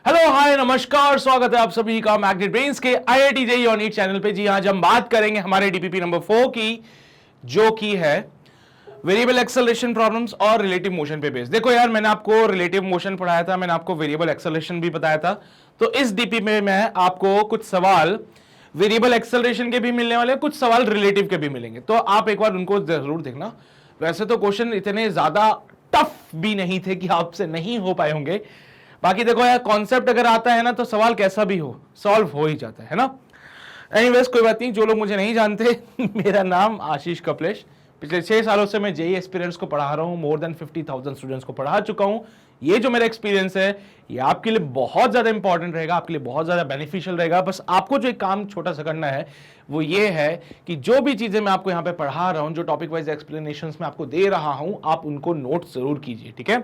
Hello hi नमस्कार, स्वागत है आप सभी का मैग्नेट ब्रेन्स के IIT JEE और नीट चैनल पे। जी आज हम बात करेंगे हमारे डीपीपी नंबर 4 की, जो की है वेरिएबल एक्सेलरेशन प्रॉब्लम्स और रिलेटिव मोशन पे बेस। देखो यार, मैंने आपको रिलेटिव मोशन पढ़ाया था, मैंने आपको वेरिएबल एक्सेलरेशन भी बताया था। तो इस डीपी में मैं आपको कुछ सवाल वेरिएबल एक्सेलरेशन के भी मिलने वाले, कुछ सवाल रिलेटिव के भी मिलेंगे, तो आप एक बार उनको जरूर देखना। वैसे तो क्वेश्चन इतने ज्यादा टफ भी नहीं थे कि आपसे नहीं हो पाए होंगे। बाकी देखो यार, कॉन्सेप्ट अगर आता है ना तो सवाल कैसा भी हो सॉल्व हो ही जाता है ना। एनीवेज कोई बात नहीं। जो लोग मुझे नहीं जानते मेरा नाम आशीष कपलेश। पिछले 6 सालों से मैं जेई एस्पिरेंट्स को पढ़ा रहा हूं, मोर देन 50,000 स्टूडेंट्स को पढ़ा चुका हूं। ये जो मेरा एक्सपीरियंस है ये आपके लिए बहुत ज्यादा इंपॉर्टेंट रहेगा, आपके लिए बहुत ज्यादा बेनिफिशियल रहेगा। बस आपको जो एक काम छोटा सा करना है वो ये है कि जो भी चीजें मैं आपको यहाँ पे पढ़ा रहा हूं, जो टॉपिक वाइज एक्सप्लेनेशंस मैं आपको दे रहा हूं, आप उनको नोट जरूर कीजिए, ठीक है।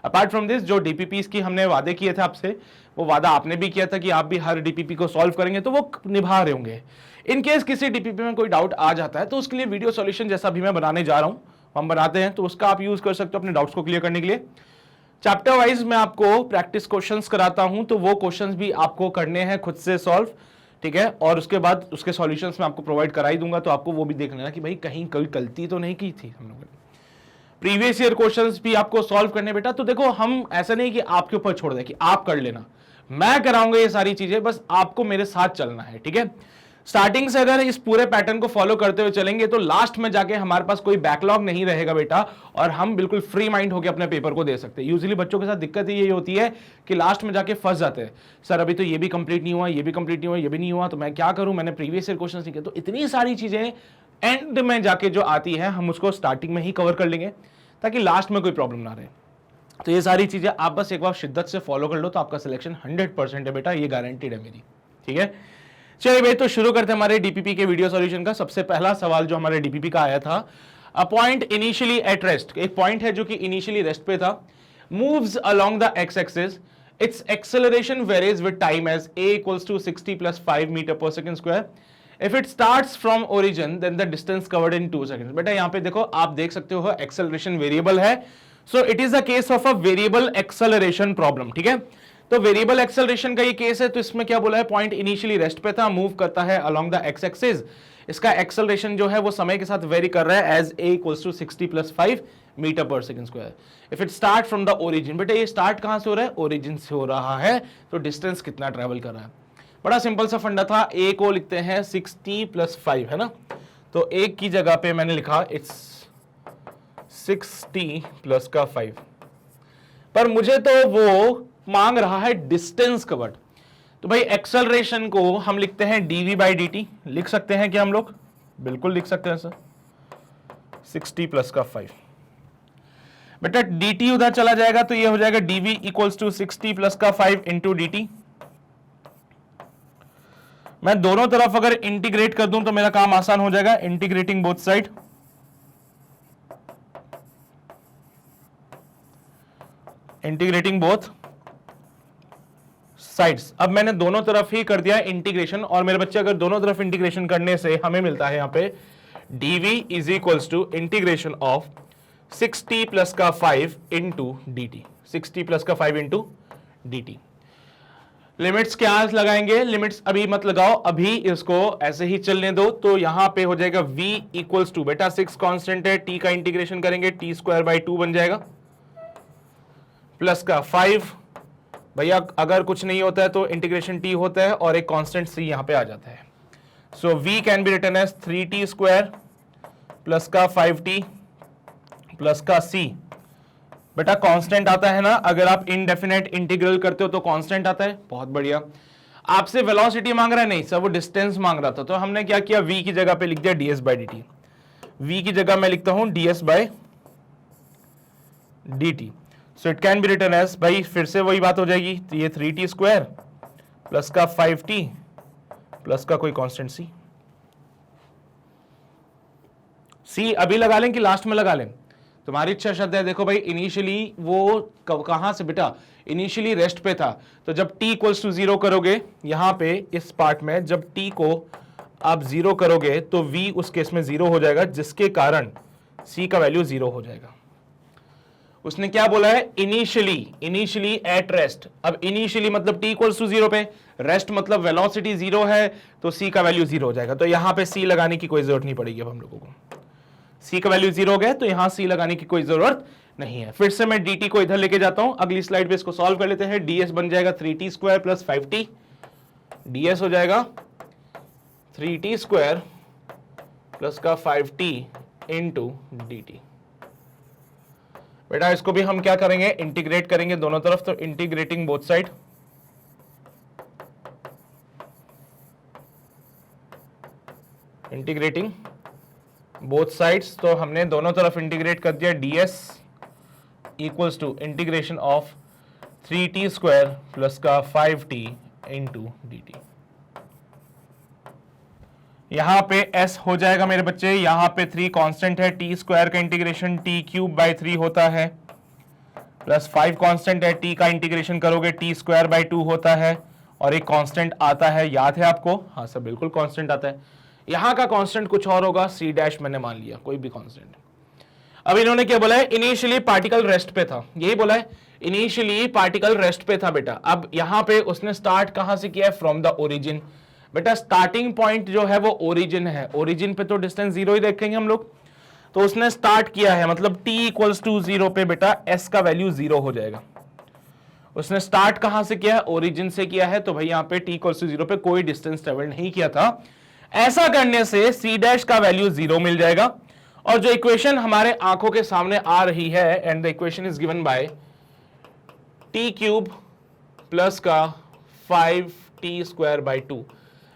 अपार्ट फ्रॉम दिस, जो डीपीपीस की हमने वादे किए थे आपसे, वो वादा आपने भी किया था कि आप भी हर डीपीपी को सॉल्व करेंगे, तो वो निभा रहे होंगे। इन केस किसी डीपीपी में कोई डाउट आ जाता है तो उसके लिए वीडियो सॉल्यूशन जैसा भी मैं बनाने जा रहा हूं, हम बनाते हैं, तो उसका आप यूज कर सकते हो अपने डाउट्स को क्लियर करने के लिए। चैप्टर वाइज मैं आपको प्रैक्टिस क्वेश्चंस कराता हूं, तो वो क्वेश्चंस भी आपको करने हैं खुद से सॉल्व, ठीक है। और उसके बाद उसके सॉल्यूशंस मैं आपको प्रोवाइड करा ही दूंगा, तो आपको वो भी देख लेना कि भाई कहीं कोई गलती तो नहीं की थी हम लोगों ने। प्रीवियस ईयर क्वेश्चंस भी आपको सॉल्व करने बेटा। तो देखो, हम ऐसा नहीं कि आपके ऊपर छोड़ दें कि आप कर लेना, मैं कराऊंगा ये सारी चीजें, बस आपको मेरे साथ चलना है, ठीक है। स्टार्टिंग से अगर इस पूरे पैटर्न को फॉलो करते हुए चलेंगे तो लास्ट में जाके हमारे पास कोई बैकलॉग नहीं रहेगा बेटा, और हम बिल्कुल फ्री माइंड होकर अपने पेपर को दे सकते हैं। यूजुअली बच्चों के साथ दिक्कत यही होती है कि लास्ट में जाके फंस जाते हैं, सर अभी तो ये भी कंप्लीट नहीं हुआ, ये भी कंप्लीट नहीं हुआ, ये भी नहीं हुआ, तो मैं क्या करूं, मैंने प्रीवियस ईयर क्वेश्चन नहीं किए। तो इतनी सारी चीजें एंड में जाके जो आती है हम उसको स्टार्टिंग में ही कवर कर लेंगे ताकि लास्ट में कोई प्रॉब्लम ना रहे। तो ये सारी चीजें आप बस एक बार शिद्दत से फॉलो कर लो तो आपका सिलेक्शन 100% है बेटा, ये गारंटीड है मेरी, ठीक है। चलिए भाई, तो शुरू करते हैं हमारे डीपीपी के वीडियो सॉल्यूशन का। सबसे पहला सवाल जो हमारे डीपीपी का आया था, a point initially at rest, एक पॉइंट है जो कि इनिशियली रेस्ट पे था, moves along the x axis, its acceleration varies with time as a equals to 60 plus 5 meter per second square. If it starts from origin, then the distance covered in 2 seconds. बेटा यहाँ पे देखो, आप देख सकते हो एक्सेलरेशन वेरिएबल है, so it is a case of a variable acceleration problem, ठीक है। तो वेरिएबल एक्सेलरेशन का ये केस है, तो इसमें क्या बोला है, पॉइंट इनिशियली रेस्ट पे था, मूव करता है अलोंग द एक्स एक्सिस, इसका एक्सेलरेशन जो है वो समय के साथ वेरी कर रहा है as a equals to 60 plus 5 metre per second square. If it start from the origin, बेटा ये स्टार्ट कहां से हो रहा है, ओरिजिन से हो रहा है, तो डिस्टेंस कितना ट्रेवल कर रहा है। बड़ा सिंपल सा फंडा था, a को लिखते हैं 60 plus 5, है ना। तो एक की जगह पे मैंने लिखा इट्स 60 प्लस का 5, पर मुझे तो वो मांग रहा है डिस्टेंस कवर्ड। तो भाई एक्सेलरेशन को हम लिखते हैं dv बाई dt, लिख सकते हैं क्या हम लोग, बिल्कुल लिख सकते हैं सर, 60 प्लस का 5। बेटा dt उधर चला जाएगा तो ये हो जाएगा dv इक्वल्स टू 60 प्लस का 5 इंटू dt। मैं दोनों तरफ अगर इंटीग्रेट कर दूं तो मेरा काम आसान हो जाएगा, integrating both side, integrating both sides. अब मैंने दोनों तरफ ही कर दिया इंटीग्रेशन, और मेरे बच्चे अगर दोनों तरफ इंटीग्रेशन करने से हमें मिलता है यहां पे dv is equals to integration of 60 plus का 5 इंटू dt, 60 प्लस का 5 इंटू dt। लिमिट्स क्या लगाएंगे, लिमिट्स अभी मत लगाओ, अभी इसको ऐसे ही चलने दो। तो यहां पे हो जाएगा v इक्वल्स टू, बेटा 6 कांस्टेंट है, t का इंटीग्रेशन करेंगे t स्क्वायर बाई 2 बन जाएगा, प्लस का 5, भैया अगर कुछ नहीं होता है तो इंटीग्रेशन t होता है और एक कांस्टेंट c यहां पे आ जाता है। So v can be written as 3t square plus का 5t प्लस का c। बेटा कांस्टेंट आता है ना, अगर आप इनडेफिनेट इंटीग्रल करते हो तो कांस्टेंट आता है, बहुत बढ़िया। आपसे वेलोसिटी मांग रहा है, नहीं सर वो डिस्टेंस मांग रहा था, तो हमने क्या किया, v की जगह पे लिख दिया ds बाई dt, v की जगह मैं लिखता हूं ds by dt। So it can be written as, भाई फिर से वही बात हो जाएगी, तो ये 3t स्क्वायर प्लस का 5t प्लस का कोई कांस्टेंट c। c अभी लगा लें कि लास्ट में लगा लें, तुम्हारी इच्छा श्रद्धा है। देखो भाई, इनिशियली वो कहां से बेटा, इनिशियली रेस्ट पे था, तो जब t इक्वल्स टू 0 करोगे यहां पे इस पार्ट में, जब t को आप 0 करोगे तो v उस केस में 0 हो जाएगा, जिसके कारण c का वैल्यू 0 हो जाएगा। उसने क्या बोला है, इनिशियली एट रेस्ट। अब इनिशियली मतलब t इक्वल्स टू 0 पे, रेस्ट मतलब वेलोसिटी 0 है, तो c का वैल्यू 0 हो जाएगा। तो यहां पे c लगाने की कोई जरूरत नहीं पड़ेगी अब हम लोगों को, c का वैल्यू 0 हो गया, तो यहां c लगाने की कोई जरूरत नहीं है। फिर से मैं dt को इधर लेके जाता हूं, अगली स्लाइड पे इसको सॉल्व कर लेते हैं। ds बन जाएगा 3t square plus 5t, ds हो जाएगा 3t स्क्वायर प्लस का 5t इंटू dt। बेटा इसको भी हम क्या करेंगे, इंटीग्रेट करेंगे दोनों तरफ, तो integrating both side, integrating both sides, तो हमने दोनों तरफ इंटीग्रेट कर दिया। ds equals to integration of 3t square plus का 5t इंटू dt। यहां पे s हो जाएगा मेरे बच्चे, यहां पे 3 कांस्टेंट है, t स्क्वायर का इंटीग्रेशन t क्यूब बाई 3 होता है, प्लस 5 कांस्टेंट है, t का इंटीग्रेशन करोगे t स्क्वायर बाई 2 होता है, और एक कांस्टेंट आता है, याद है आपको? हाँ सर बिल्कुल कांस्टेंट आता है। यहां का कांस्टेंट कुछ और होगा, c डैश मैंने मान लिया, कोई भी कांस्टेंट। अब इन्होंने क्या बोला है, इनिशियली पार्टिकल रेस्ट पे था, यही बोला है, इनिशियली पार्टिकल रेस्ट पे था बेटा। अब यहां पे उसने स्टार्ट कहां से किया है, फ्रॉम द ओरिजिन। बेटा स्टार्टिंग पॉइंट जो है वो ओरिजिन है, ओरिजिन पे तो डिस्टेंस 0 ही देखेंगे हम लोग, तो उसने स्टार्ट किया है, मतलब t इक्वल्स टू 0 पे बेटा s का वैल्यू 0 हो जाएगा। उसने स्टार्ट कहां से किया है, ओरिजिन से किया है, तो भाई यहां पे t इक्वल्स टू 0 पे कोई डिस्टेंस ट्रेवल नहीं किया था। ऐसा करने से c डैश का वैल्यू 0 मिल जाएगा, और जो इक्वेशन हमारे आंखों के सामने आ रही है, and the equation is given bye t cube plus का 5t स्क्वायर बाई 2।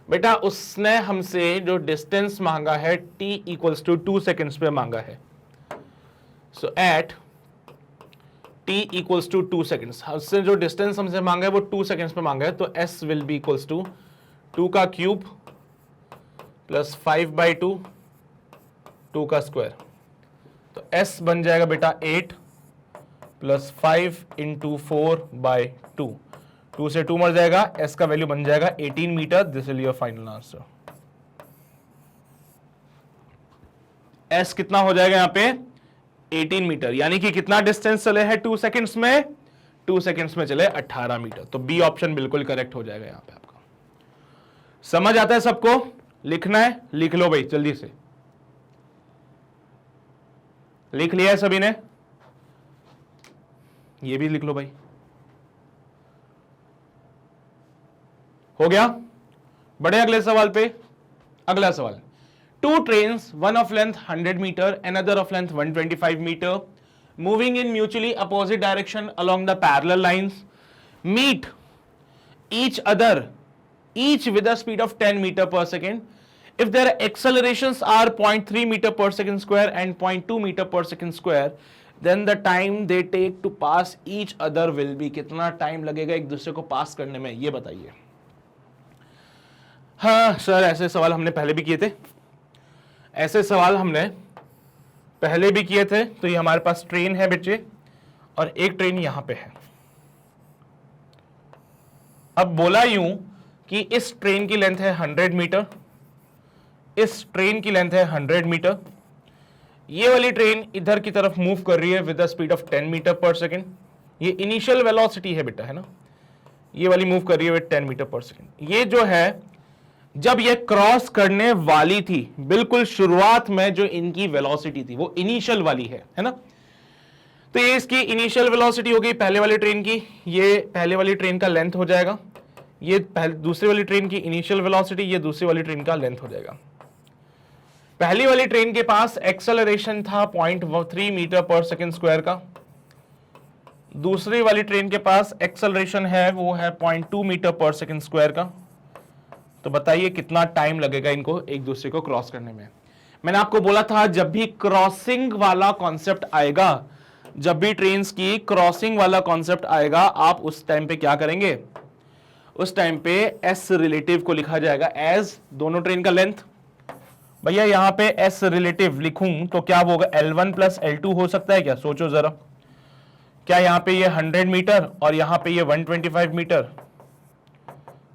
बेटा उसने हमसे जो डिस्टेंस मांगा है t इक्वल्स टू 2 सेकेंड्स पे मांगा है, so at t equals to 2 seconds, उससे जो डिस्टेंस हमसे मांगा है वो 2 सेकेंड्स पे मांगा है, तो s will be equals to 2 का क्यूब प्लस 5 बाई 2, 2 का स्क्वायर, तो s बन जाएगा बेटा 8 प्लस 5 इंटू 4 बाई 2, 2 से 2 मर जाएगा, s का वैल्यू बन जाएगा 18 metre. This will your final answer. s कितना हो जाएगा यहाँ पे, 18 मीटर, यानी कि कितना डिस्टेंस चले हैं 2 सेकंड्स में, 2 सेकंड्स में चले 18 मीटर। तो बी ऑप्शन बिल्कुल करेक्ट हो जाएगा यहाँ पे आपका। समझ आता है सबको? लिखना है, लिख लो भाई जल्दी से, लिख लिया है सभी ने? ये भी लिख लो भाई, हो गया? बढ़े अगले सवाल पे। अगला सवाल, 2 trains, one of length 100 meter, another of length 125 meter, moving in mutually opposite direction along the parallel lines, meet each other, each with a speed of 10 meter per second. If their accelerations are 0.3 meter per second square and 0.2 meter per second square, then the time they take to pass each other will be, कितना time लगेगा एक दूसरे को पास करने में, ये बताइए। हाँ सर ऐसे सवाल हमने पहले भी किए थे, ऐसे सवाल हमने पहले भी किए थे। तो ये हमारे पास ट्रेन है बच्चे, और एक ट्रेन यहां पे है। अब बोला यूं कि इस ट्रेन की लेंथ है 100 मीटर, इस ट्रेन की लेंथ है 100 मीटर, ये वाली ट्रेन इधर की तरफ मूव कर रही है with the speed of 10 metre per second. ये इनिशियल वेलोसिटी है बेटा, है ना, ये वाली मूव कर रही है विद 10 मीटर पर सेकेंड। ये जो है जब ये क्रॉस करने वाली थी, बिल्कुल शुरुआत में जो इनकी वेलोसिटी थी वो इनिशियल वाली है ना, तो ये इसकी इनिशियल वेलोसिटी होगी पहले वाली ट्रेन की, ये पहले वाली ट्रेन का लेंथ हो जाएगा, ये दूसरी वाली ट्रेन की इनिशियल वेलोसिटी, ये दूसरी वाली ट्रेन का लेंथ हो जाएगा। पहली वाली ट्रेन के पास एक्सेलरेशन था 0.3 मीटर पर सेकेंड स्क्वायर का, दूसरी वाली ट्रेन के पास एक्सेलरेशन है वो है 0.2 मीटर पर सेकेंड स्क्वायर का। तो बताइए कितना टाइम लगेगा इनको एक दूसरे को क्रॉस करने में। मैंने आपको बोला था जब भी क्रॉसिंग वाला कॉन्सेप्ट आएगा, जब भी ट्रेन्स की क्रॉसिंग वाला कॉन्सेप्ट आएगा, आप उस टाइम पे क्या करेंगे, उस टाइम पे एस रिलेटिव को लिखा जाएगा एज दोनों ट्रेन का लेंथ। भैया यहां पे एस रिलेटिव लिखूं तो क्या होगा, L1 प्लस L2 हो सकता है क्या? सोचो जरा, क्या यहां पे ये 100 मीटर और यहां पे ये 125 मीटर,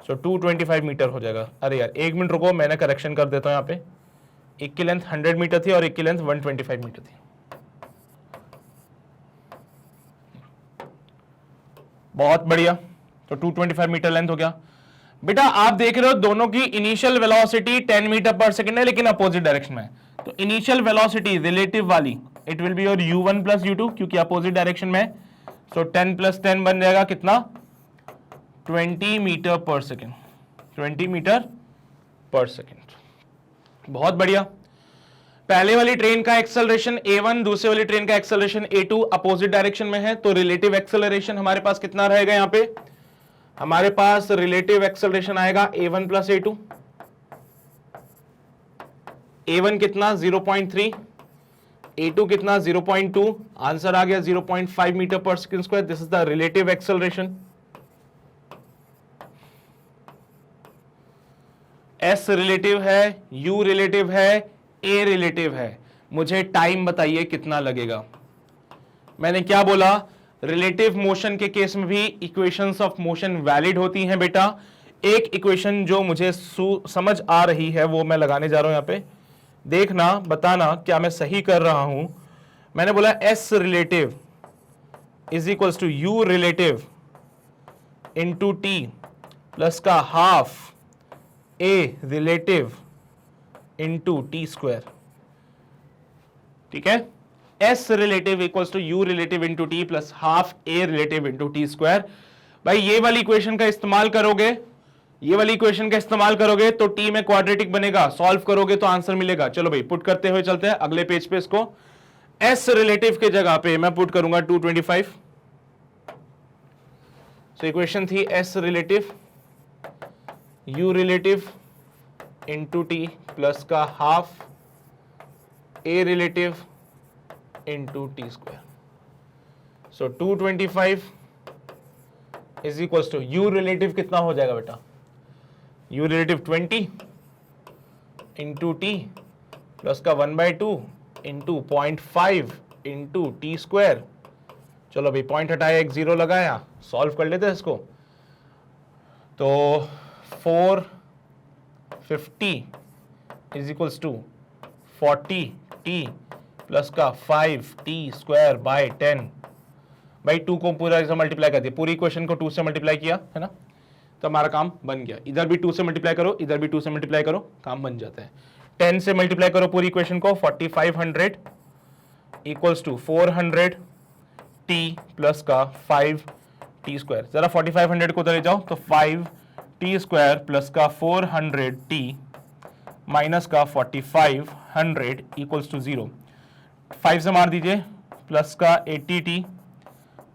सो 225 मीटर हो जाएगा। अरे यार एक मिनट रुको, मैंने करेक्शन कर देता हूं। यहाँ पे एक की लेंथ 100 मीटर थी और एक की लेंथ 125 मीटर थी। बहुत बढ़िया, तो 225 मीटर लेंथ हो गया। बेटा आप देख रहे हो दोनों की initial velocity 10 metre per second है, लेकिन अपोजिट डायरेक्शन में है। तो इनिशियल वेलोसिटी रिलेटिव वाली it will be your u1 plus u2, क्योंकि अपोजिट डायरेक्शन में है। सो 10 प्लस 10 बन जाएगा कितना, 20 metre per second, 20 metre per second. बहुत बढ़िया। पहले वाली ट्रेन का एक्सेलरेशन a1, दूसरे वाली ट्रेन का एक्सेलरेशन a2 अपोजिट डायरेक्शन में है, तो रिलेटिव एक्सेलरेशन हमारे पास कितना रहेगा, यहां पे हमारे पास रिलेटिव एक्सेलरेशन आएगा a1 प्लस a2। a1 कितना 0.3, a2 कितना 0.2, आंसर आ गया 0.5 metre per second square. This is the relative acceleration. s relative है, u रिलेटिव है, a रिलेटिव है। मुझे टाइम बताइए कितना लगेगा। मैंने क्या बोला, रिलेटिव मोशन के केस में भी इक्वेशंस ऑफ मोशन वैलिड होती हैं बेटा। एक इक्वेशन जो मुझे समझ आ रही है वो मैं लगाने जा रहा हूं यहां पे, देखना बताना क्या मैं सही कर रहा हूं। मैंने बोला s relative is equals to u relative into t plus का half a relative into t square. ठीक है, s relative equals to u relative into t plus half a relative into t square. भाई ये वाली equation का इस्तेमाल करोगे, ये वाली इक्वेशन का इस्तेमाल करोगे तो t में क्वाड्रेटिक बनेगा, सॉल्व करोगे तो आंसर मिलेगा। चलो भाई पुट करते हुए चलते हैं अगले पेज पे। इसको s रिलेटिव के जगह पे मैं पुट करूंगा 225। सो इक्वेशन थी s relative u relative into t plus का half a relative into t square. So 225 is equals to u relative कितना हो जाएगा बेटा, u relative 20 into t plus का 1/2 इंटू 0.5 इंटू टी स्क्वायर। चलो भाई पॉइंट हटाया, एक जीरो लगाया, सॉल्व कर लेते हैं इसको। तो 450 is equals to 40t plus का 5t स्क्वायर बाय 10। भाई 2 को पूरा से मल्टीप्लाई कर दिया, पूरी इक्वेशन को 2 से मल्टीप्लाई किया है ना, तो हमारा काम बन गया। इधर भी 2 से मल्टीप्लाई करो, इधर भी 2 से मल्टीप्लाई करो, काम बन जाता है। 10 से मल्टीप्लाई करो पूरी इक्वेशन को, 4500 इक्वल्स टू 400t प्लस का 5t स्क्वायर। जरा 4500 को उधर ले जाओ, तो 5t स्क्वायर प्लस का 400t माइनस का 4500 इक्वल्स टू 0। 5 से मार दीजिए, प्लस का 80t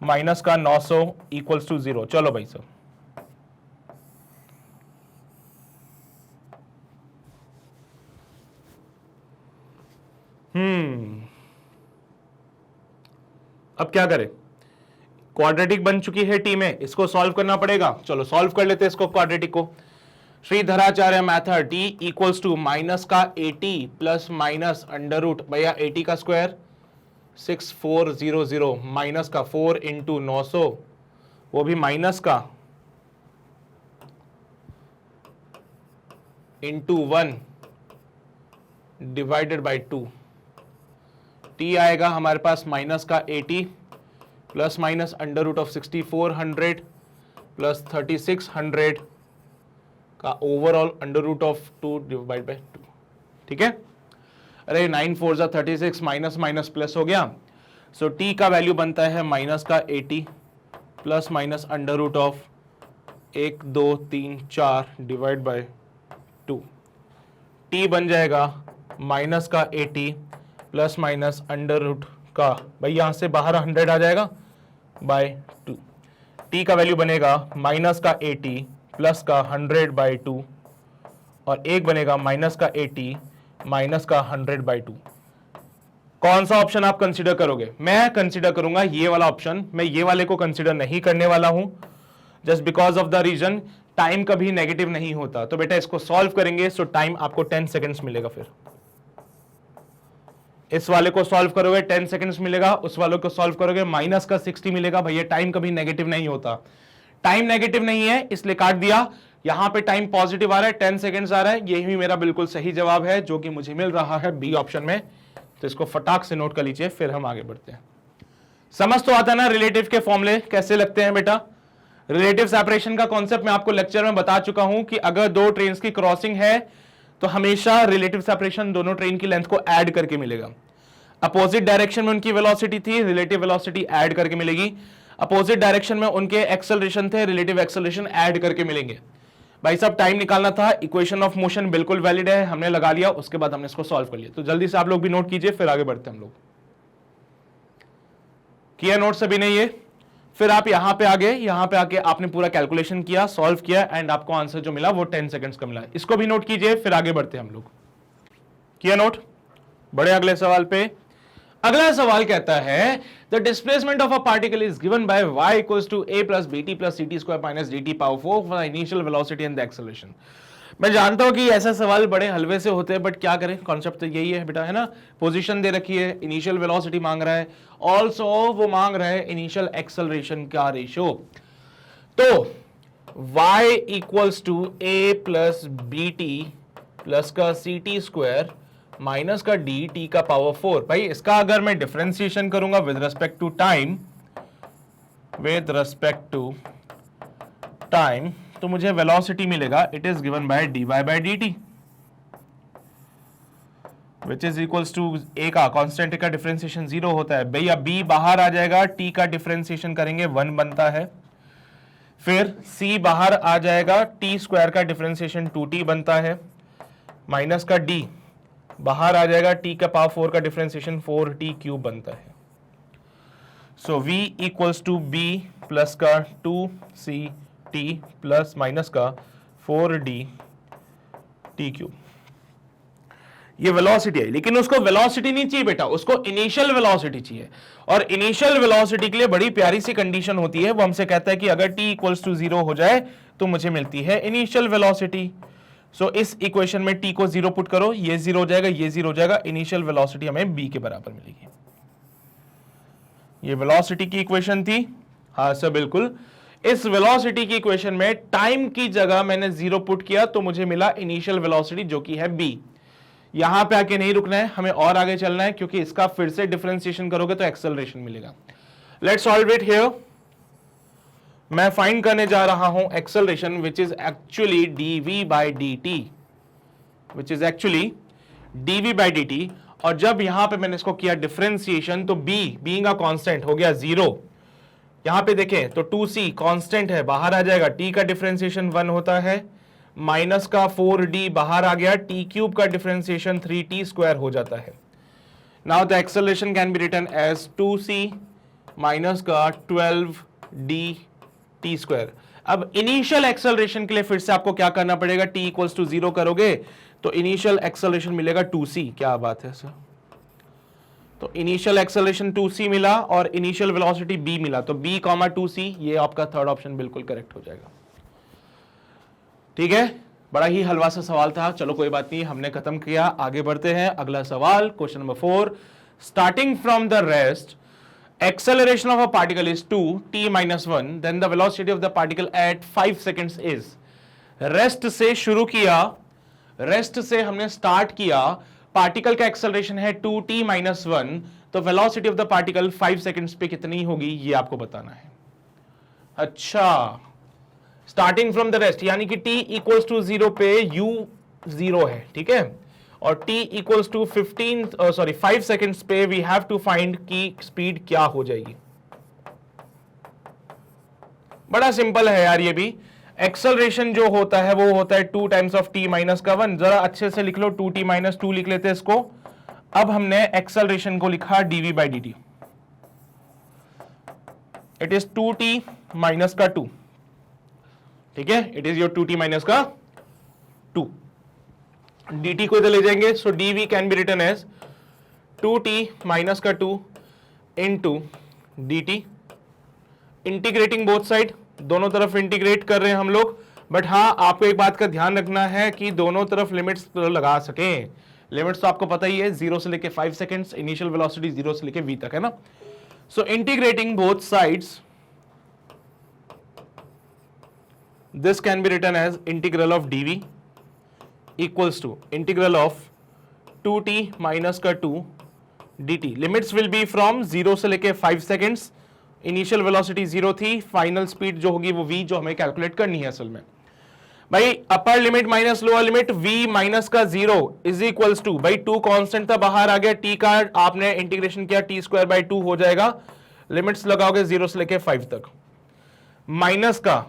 माइनस का 900 इक्वल्स टू 0। चलो भाई सब अब क्या करें, क्वाड्रेटिक बन चुकी है टी में, इसको सॉल्व करना पड़ेगा। चलो सॉल्व कर लेते हैं इसको, क्वाड्रेटिक को। Sridharacharya method, t equals to minus का 80 प्लस माइनस अंडर रूट, भैया 80 का स्क्वायर 6400 माइनस का 4 इंटू 900, वो भी माइनस का इंटू 1 डिवाइडेड बाई 2। t आएगा हमारे पास माइनस का 80 plus minus under root of 6400 plus 3600 का overall under root of 2 divide by 2। ठीक है, अरे 9 4 जा 36, माइनस माइनस प्लस हो गया। सो t का वैल्यू बनता है माइनस का 80 plus minus under root of 1 2 3 4 divide by 2। t बन जाएगा माइनस का 80 प्लस माइनस अंडर रूट का, भाई यहां से बाहर 100 आ जाएगा बाय 2। t का वैल्यू बनेगा माइनस का 80 प्लस का 100 बाई 2, और एक बनेगा माइनस का 80 माइनस का 100 बाई 2। कौन सा ऑप्शन आप कंसीडर करोगे? मैं कंसीडर करूंगा ये वाला ऑप्शन। मैं ये वाले को कंसीडर नहीं करने वाला हूं, just because of the reason time कभी नेगेटिव नहीं होता। तो बेटा इसको सॉल्व करेंगे, सो टाइम आपको 10 सेकेंड्स मिलेगा। फिर इस वाले को सॉल्व करोगे 10 सेकंड्स मिलेगा, उस वाले को सॉल्व करोगे माइनस का 60 मिलेगा। भैया टाइम कभी नेगेटिव नहीं होता, टाइम नेगेटिव नहीं है इसलिए काट दिया। यहां पे टाइम पॉजिटिव आ रहा है, 10 सेकंड्स आ रहा है। यही मेरा बिल्कुल सही जवाब है जो कि मुझे मिल रहा है बी ऑप्शन में। तो इसको फटाक से नोट कर लीजिए, फिर हम आगे बढ़ते हैं। समझ तो आता ना रिलेटिव के फॉर्मूले कैसे लगते हैं बेटा? रिलेटिव सेपरेशन का कॉन्सेप्ट मैं आपको लेक्चर में बता चुका हूं कि अगर दो ट्रेन की क्रॉसिंग है तो हमेशा रिलेटिव सेपरेशन दोनों ट्रेन की लेंथ को ऐड करके मिलेगा। अपोजिट डायरेक्शन में उनकी वेलोसिटी थी, रिलेटिव वेलोसिटी ऐड करके मिलेगी। अपोजिट डायरेक्शन में उनके एक्सेलरेशन थे, रिलेटिव एक्सेलरेशन ऐड करके मिलेंगे। भाई साहब टाइम निकालना था, इक्वेशन ऑफ मोशन बिल्कुल वैलिड है, हमने लगा लिया, उसके बाद हमने इसको सॉल्व कर लिया। तो जल्दी से आप लोग भी नोट कीजिए, फिर आगे बढ़ते हैं हम लोग। किया नोट सभी ने ये? फिर आप यहां पे आ गए, यहां पे आके आपने पूरा कैलकुलेशन किया, सॉल्व किया एंड आपको आंसर जो मिला वो 10 सेकंड्स का मिला। इसको भी नोट कीजिए, फिर आगे बढ़ते हैं हम लोग। किया नोट? बड़े अगले सवाल पे। अगला सवाल कहता है the displacement of a particle is given by y equals to a plus bt plus ct square minus dt power 4 for initial velocity and the acceleration. मैं जानता हूं कि ऐसा सवाल बड़े हलवे से होते हैं, बट क्या करें, कॉन्सेप्ट तो यही है बेटा, है ना। पोजीशन दे रखी है, इनिशियल वेलोसिटी मांग रहा है, ऑल्सो वो मांग रहा है इनिशियल एक्सेलरेशन का रेशियो। तो y equals to a plus bt plus का ct स्क्वायर माइनस का dt का पावर 4। भाई इसका अगर मैं डिफरेंशिएशन करूंगा विद रेस्पेक्ट टू टाइम, तो मुझे वेलोसिटी मिलेगा, it is given by dy by dt which is equals to a का कांस्टेंट का डिफरेंशिएशन 0 होता है। भैया b बाहर आ जाएगा, t का डिफरेंशिएशन करेंगे 1 बनता है, फिर c बाहर आ जाएगा, t स्क्वायर का डिफरेंशिएशन 2t बनता है, माइनस का d बाहर आ जाएगा, t का पावर 4 का डिफरेंशिएशन 4t क्यूब बनता है। So v equals to b plus का 2ct प्लस माइनस का 4d t क्यूब। ये वेलोसिटी है, लेकिन उसको वेलोसिटी नहीं चाहिए बेटा, उसको इनिशियल वेलोसिटी चाहिए। और इनिशियल वेलोसिटी के लिए बड़ी प्यारी सी कंडीशन होती है, वो हमसे कहता है कि अगर t इक्वल्स टू 0 हो जाए तो मुझे मिलती है इनिशियल वेलोसिटी। सो इस इक्वेशन में t को 0 पुट करो, ये 0 हो जाएगा, ये 0 हो जाएगा, इनिशियल वेलोसिटी हमें b के बराबर मिलेगी। ये वेलोसिटी की इक्वेशन थी, हाँ सर बिल्कुल। इस वेलोसिटी की इक्वेशन में टाइम की जगह मैंने 0 पुट किया तो मुझे मिला इनिशियल वेलोसिटी जो कि है b। यहां पे आके नहीं रुकना है, हमें और आगे चलना है, क्योंकि इसका फिर से डिफरेंशिएशन करोगे तो एक्सेलरेशन मिलेगा। Let's solve it here. मैं फाइंड करने जा रहा हूं acceleration which is actually dv by dt, which is actually dv by dt। और जब यहां पे मैंने इसको किया डिफरेंशिएशन तो b बीइंग अ कांस्टेंट हो गया 0। यहां पे देखें तो 2c कांस्टेंट है, बाहर आ जाएगा, t का डिफरेंशिएशन 1 होता है, माइनस का 4d बाहर आ गया, t क्यूब का डिफरेंशिएशन 3t स्क्वायर हो जाता है। Now the acceleration can be written as 2c minus का 12d टी स्क्वायर। अब इनिशियल एक्सेलरेशन के लिए फिर से आपको क्या करना पड़ेगा, t इक्वल्स टू 0 करोगे तो इनिशियल एक्सेलरेशन मिलेगा 2c। क्या बात है सर, तो इनिशियल एक्सेलरेशन 2c मिला और इनिशियल वेलोसिटी b मिला, तो b कॉमा 2c, ये आपका थर्ड ऑप्शन बिल्कुल करेक्ट हो जाएगा। ठीक है, बड़ा ही हलवा सा सवाल था, चलो कोई बात नहीं, हमने खत्म किया, आगे बढ़ते हैं। अगला सवाल question number 4, starting from the rest acceleration of a particle is 2t minus 1, then the velocity of the particle at 5 seconds is। Rest से शुरू किया, रेस्ट से हमने स्टार्ट किया, पार्टिकल का एक्सेलरेशन है 2t minus 1, तो velocity of the particle 5 seconds पे कितनी होगी ये आपको बताना है। अच्छा, स्टार्टिंग फ्रॉम द रेस्ट यानी कि t इक्वल्स टू 0 पे u 0 है, ठीक है, और t इक्वल्स टू 5 सेकेंड्स पे वी हैव टू फाइंड की स्पीड क्या हो जाएगी। बड़ा सिंपल है यार, ये भी एक्सेलरेशन जो होता है वो होता है 2 टाइम्स ऑफ t माइनस का 1। जरा अच्छे से लिख लो, 2t माइनस 2 लिख लेते हैं इसको। अब हमने एक्सेलरेशन को लिखा dv by dt, it is 2t minus का 2, ठीक है, it is your 2t minus का 2। dt को इधर ले जाएंगे, so dv can be written as 2t minus का 2 into dt, integrating both side, दोनों तरफ इंटीग्रेट कर रहे हैं हम लोग। बट हाँ, आपको एक बात का ध्यान रखना है कि दोनों तरफ लिमिट्स तो लगा सकें। लिमिट्स तो आपको पता ही है, 0 से लेके 5 सेकेंड्स, इनिशियल वेलोसिटी 0 से लेके v तक है ना। So integrating both sides, this can be written as integral of dv equals to integral of 2t minus का 2 dt। Limits will be from 0 से लेके 5 सेकेंड्स, इनिशियल वेलोसिटी 0 थी, फाइनल स्पीड जो होगी वो v जो हमें कैलकुलेट करनी है असल में। भाई upper limit minus lower limit v minus का 0 इज इक्वल्स टू, भाई 2 कांस्टेंट था, बाहर आ गया, t का आपने इंटीग्रेशन किया t स्क्वायर बाई 2 हो जाएगा, लिमिट्स लगाओगे 0 से लेके 5 तक, माइनस का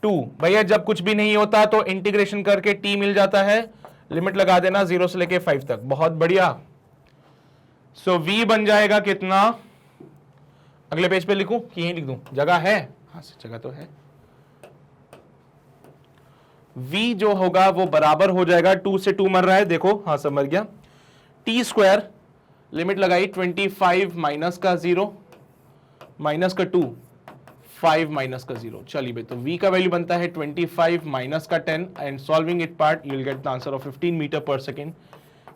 2, भैया जब कुछ भी नहीं होता तो इंटीग्रेशन करके t मिल जाता है, लिमिट लगा देना 0 से लेके 5 तक, बहुत बढ़िया। सो v बन जाएगा कितना, अगले पेज पे लिखूं कि यहीं लिख दूं, जगह है, हाँ जगह तो है, v जो होगा वो बराबर हो जाएगा, 2 से 2 मर रहा है, देखो हाँ सब मर गया, t स्क्वायर, लिमिट लगाई 25 माइनस का 0 माइनस का 2, 5 माइनस का 0, चलिए भाई तो v का वैल्यू बनता है 25 माइनस का 10 and solving it part you will get the answer of 15 metre per second.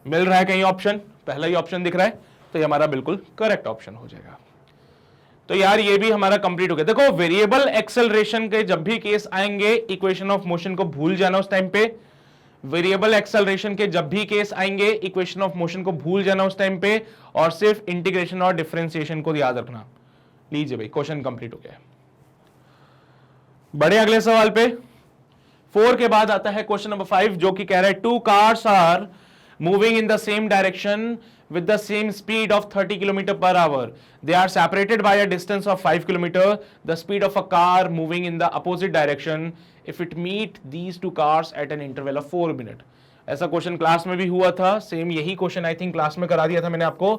मिल रहा है कहीं ऑप्शन, पहला ही ऑप्शन दिख रहा है, तो ये हमारा बिल्कुल करेक्ट ऑप्शन हो जाएगा। तो यार ये भी हमारा कंप्लीट हो गया। देखो वेरिएबल एक्सेलरेशन के जब भी केस आएंगे इक्वेशन ऑफ मोशन को भूल जाना उस टाइम पे, वेरिएबल एक्सेलरेशन के जब भी केस आएंगे इक्वेशन ऑफ मोशन को भूल जाना उस टाइम पे, और सिर्फ इंटीग्रेशन और डिफरेंशिएशन को याद रखना। लीजिए भाई क्वेश्चन कंप्लीट हो गया। बड़े अगले सवाल पे, 4 के बाद आता है क्वेश्चन नंबर 5 जो कि कह रहा है 2 cars are moving in the same direction with the same speed of 30 km per hour. They are separated by a distance of 5 km. The speed of a car moving in the opposite direction if it meet these two cars at an interval of 4 minutes. ऐसा question class में भी हुआ था, same यही question I think class में करा दिया था मैंने आपको।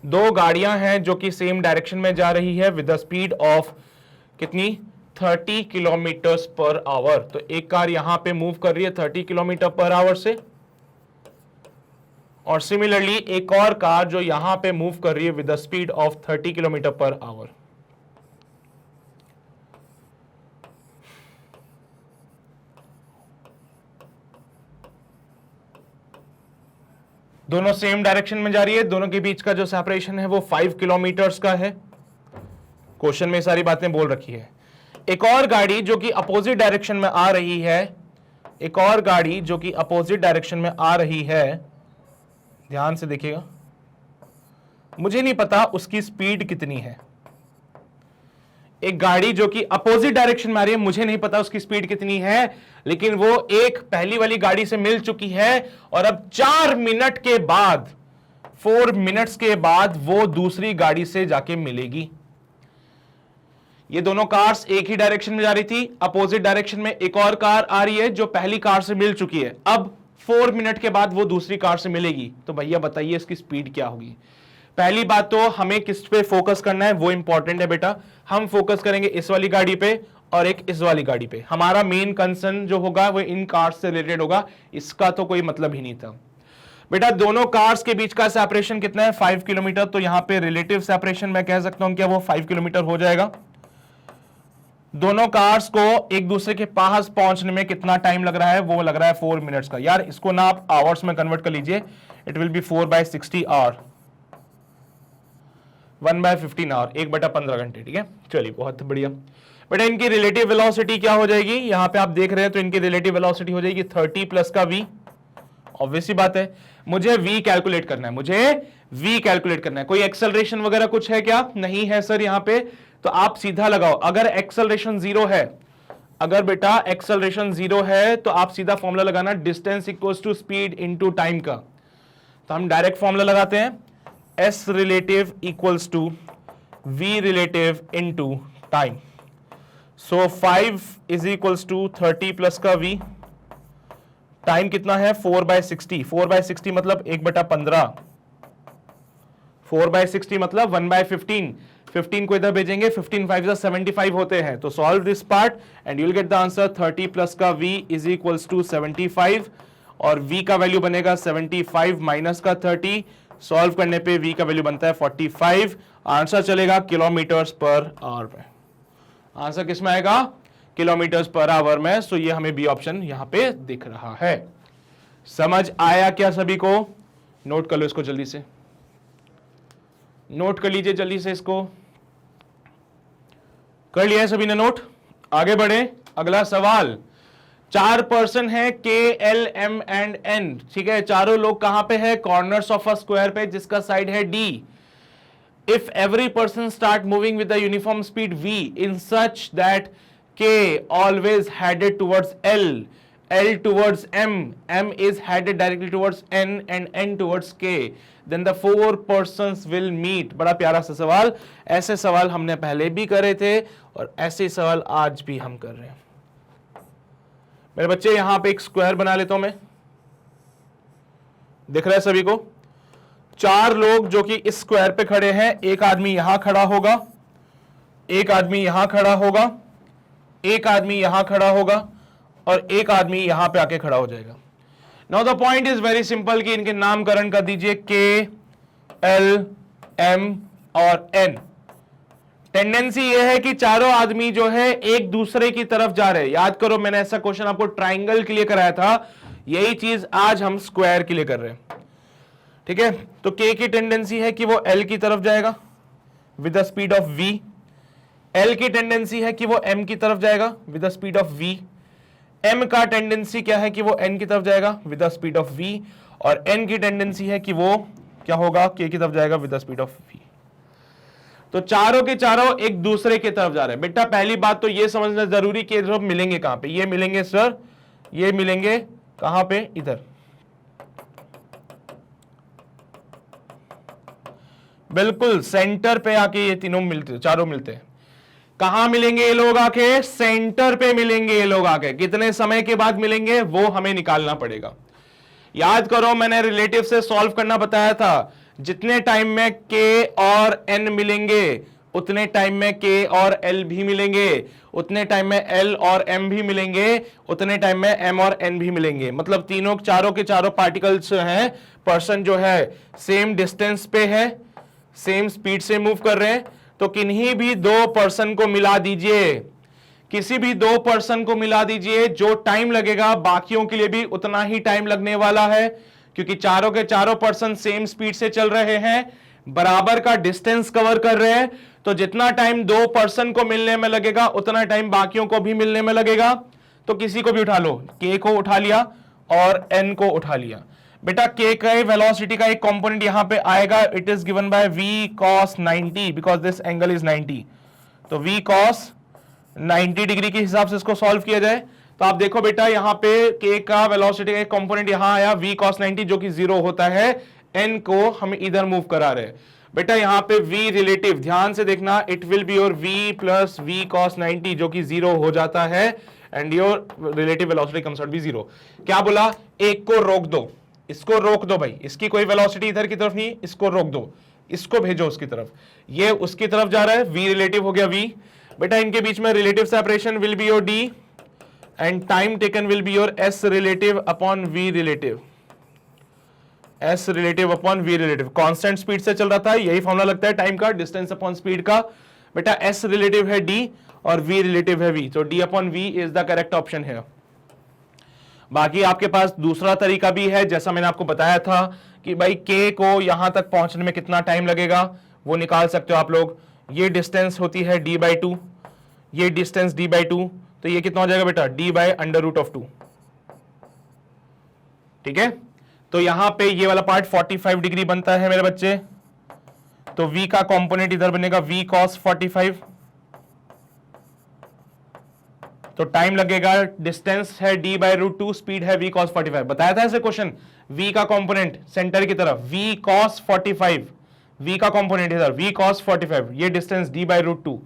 दो गाड़ियां हैं जो कि सेम डायरेक्शन में जा रही है विद द स्पीड ऑफ कितनी 30 किलोमीटर पर आवर। तो एक कार यहां पे मूव कर रही है 30 किलोमीटर पर आवर से, और सिमिलरली एक और कार जो यहां पे मूव कर रही है with the speed of 30 kilometre per hour. दोनों सेम डायरेक्शन में जा रही है, दोनों के बीच का जो सेपरेशन है वो 5 किलोमीटर्स का है। क्वेश्चन में सारी बातें बोल रखी है। एक और गाड़ी जो कि अपोजिट डायरेक्शन में आ रही है, एक और गाड़ी जो कि अपोजिट डायरेक्शन में आ रही है, ध्यान से देखिएगा, मुझे नहीं पता उसकी स्पीड कितनी है। एक गाड़ी जो कि अपोजिट डायरेक्शन में आ रही है, मुझे नहीं पता उसकी स्पीड कितनी है, लेकिन वो एक पहली वाली गाड़ी से मिल चुकी है और अब 4 मिनट के बाद, 4 मिनट्स के बाद वो दूसरी गाड़ी से जाके मिलेगी। ये दोनों कार्स एक ही डायरेक्शन में जा रही थी, अपोजिट डायरेक्शन में एक और कार आ रही है जो पहली कार से मिल चुकी है, अब 4 मिनट के बाद वो दूसरी कार से मिलेगी। तो भैया बताइए इसकी स्पीड क्या होगी। पहली बात तो हमें किस पे फोकस करना है वो इंपॉर्टेंट है बेटा। हम फोकस करेंगे इस वाली गाड़ी पे और एक इस वाली गाड़ी पे। हमारा मेन कंसर्न जो होगा वो इन कार्स से रिलेटेड होगा, इसका तो कोई मतलब ही नहीं था बेटा। दोनों कार्स के बीच का सेपरेशन कितना है 5 किलोमीटर, तो यहां पे रिलेटिव सेपरेशन मैं कह सकता हूं क्या वो 5 किलोमीटर हो जाएगा। दोनों कार्स को एक दूसरे के पास पहुंचने में कितना टाइम लग रहा है, वो लग रहा है 4 मिनट्स का। यार इसको ना आप आवर्स में कन्वर्ट कर लीजिए, it will be 4/60 hour, 1/15 hour, 1/15 घंटे। ठीक है, चलिए बहुत बढ़िया बेटा। इनकी रिलेटिव वेलोसिटी क्या हो जाएगी, यहां पे आप देख रहे हैं तो इनकी रिलेटिव वेलोसिटी हो जाएगी 30 प्लस का v। ऑब्वियस सी बात है, मुझे v कैलकुलेट करना है, मुझे v कैलकुलेट करना है। कोई एक्सेलरेशन वगैरह कुछ है क्या, नहीं है सर यहां पे, तो आप सीधा लगाओ। अगर एक्सेलरेशन 0 है, अगर बेटा एक्सेलरेशन 0 है तो आप सीधा फॉर्मूला लगाना distance equals to speed into time का। तो हम डायरेक्ट फॉर्मूला लगाते हैं, s relative equals to v relative into time. So 5 is equals to 30 plus का v, टाइम कितना है 4/60, 4/60 मतलब 1/15, 4/60 मतलब 1/15, 15 को इधर भेजेंगे, 15 5 75 होते हैं। तो solve this part and you will get the answer 30 plus का v इज इक्वल्स टू 75, और v का वैल्यू बनेगा 75 माइनस का 30, सॉल्व करने पे v का वैल्यू बनता है 45। आंसर चलेगा किलोमीटर्स पर आवर में, आंसर किस में आएगा किलोमीटर्स पर आवर में। सो ये हमें बी ऑप्शन यहां पे दिख रहा है। समझ आया क्या सभी को, नोट कर लो इसको जल्दी से, नोट कर लीजिए जल्दी से, इसको कर लिया है सभी ने नोट। आगे बढ़े, अगला सवाल। 4 पर्सन है के, एल, एम एंड एन, ठीक है। चारों लोग कहां पे है, कॉर्नर्स ऑफ अ स्क्वायर पे जिसका साइड है D. if every person start moving with a uniform speed v in such that k always headed towards L towards M is headed directly towards N and N towards K, then the four persons will meet. बड़ा प्यारा सा सवाल, ऐसे सवाल हमने पहले भी करे थे और ऐसे सवाल आज भी हम कर रहे हैं। मेरे बच्चे यहां पे एक स्क्वायर बना लेता हूं मैं, दिख रहा है सभी को? चार लोग जो कि इस स्क्वायर पे खड़े हैं, एक आदमी यहां खड़ा होगा, एक आदमी यहां खड़ा होगा, एक आदमी यहां खड़ा होगा और एक आदमी यहां पे आके खड़ा हो जाएगा। Now the point is very simple कि इनके नामकरण कर दीजिए के, एल, एम और एन। टेंडेंसी यह है कि चारों आदमी जो है एक दूसरे की तरफ जा रहे हैं। याद करो, मैंने ऐसा क्वेश्चन आपको ट्राइंगल के लिए कराया था, यही चीज आज हम स्क्वायर के लिए कर रहे हैं। ठीक है, तो के की टेंडेंसी है कि वो एल की तरफ जाएगा with the speed of v, L की टेंडेंसी है कि वो एम की तरफ जाएगा with the speed of v, M का टेंडेंसी क्या है कि वो एन की तरफ जाएगा with the speed of v, और एन की टेंडेंसी है कि वो क्या होगा, के की तरफ जाएगा with the speed of v. तो चारों के चारों एक दूसरे की तरफ जा रहे हैं। बेटा पहली बात तो ये समझना जरूरी कि जब मिलेंगे कहां पे, ये मिलेंगे सर, ये मिलेंगे कहां पे, इधर। बिल्कुल सेंटर पे आके ये तीनों मिलते, चारों मिलते हैं। कहां मिलेंगे ये लोग आके? सेंटर पे मिलेंगे ये लोग आके। कितने समय के बाद मिलेंगे वो हमें निकालना पड़ेगा। याद करो, मैंने रिलेटिव से सॉल्व करना बताया था। जितने टाइम में के और एन मिलेंगे उतने टाइम में के और एल भी मिलेंगे, उतने टाइम में एल और एम भी मिलेंगे, उतने टाइम में एम और एन भी मिलेंगे। मतलब तीनों चारों के चारों पार्टिकल्स हैं, पर्सन जो है सेम डिस्टेंस पे है, सेम स्पीड से मूव कर रहे हैं। तो किन्हीं भी दो पर्सन को मिला दीजिए, किसी भी दो पर्सन को मिला दीजिए, जो टाइम लगेगा बाकियों के लिए भी उतना ही टाइम लगने वाला है, क्योंकि चारों के चारों पर्सन सेम स्पीड से चल रहे हैं, बराबर का डिस्टेंस कवर कर रहे हैं। तो जितना टाइम दो पर्सन को मिलने में लगेगा उतना टाइम बाकियों को भी मिलने में लगेगा। तो किसी को भी उठा लो, के को उठा लिया और एन को उठा लिया। बेटा के का वेलोसिटी का एक कंपोनेंट यहां पे आएगा, it is given bye v cos 90 because this angle is 90। तो v cos 90 डिग्री के हिसाब से इसको सॉल्व किया जाए तो आप देखो बेटा यहां पे k का वेलोसिटी का एक कंपोनेंट यहां आया v cos 90 जो कि 0 होता है, n को हम इधर मूव करा रहे हैं। बेटा यहां पे v रिलेटिव ध्यान से देखना, it will be your v plus v cos 90 जो कि 0 हो जाता है and your relative velocity comes out be 0। क्या बोला? एक को रोक दो, इसको रोक दो भाई, इसकी कोई वेलोसिटी इधर की तरफ नहीं, इसको रोक दो, इसको भेजो उसकी तरफ, ये उसकी तरफ जा रहा है, v रिलेटिव हो गया v। बेटा इनके बीच में relative separation will be your d and time taken will be your s relative upon v relative, s relative upon v relative. Constant speed से चल रहा था, यही फॉर्मूला लगता है टाइम का, डिस्टेंस अपॉन स्पीड का। बेटा s रिलेटिव है d और v रिलेटिव है v, तो d upon v is the correct option है। बाकी आपके पास दूसरा तरीका भी है, जैसा मैंने आपको बताया था कि भाई k को यहां तक पहुंचने में कितना टाइम लगेगा वो निकाल सकते हो आप लोग। ये डिस्टेंस होती है d/2, ये डिस्टेंस d/2, तो ये कितना हो जाएगा बेटा? d/√2। ठीक है, तो यहां पे ये वाला पार्ट 45 डिग्री बनता है मेरे बच्चे, तो v का कंपोनेंट इधर बनेगा v cos 45, तो टाइम लगेगा, डिस्टेंस है d/√2, स्पीड है v cos 45। बताया था ऐसे क्वेश्चन, v का कंपोनेंट सेंटर की तरफ v cos 45, v का कंपोनेंट इधर v cos 45, ये डिस्टेंस d/√2।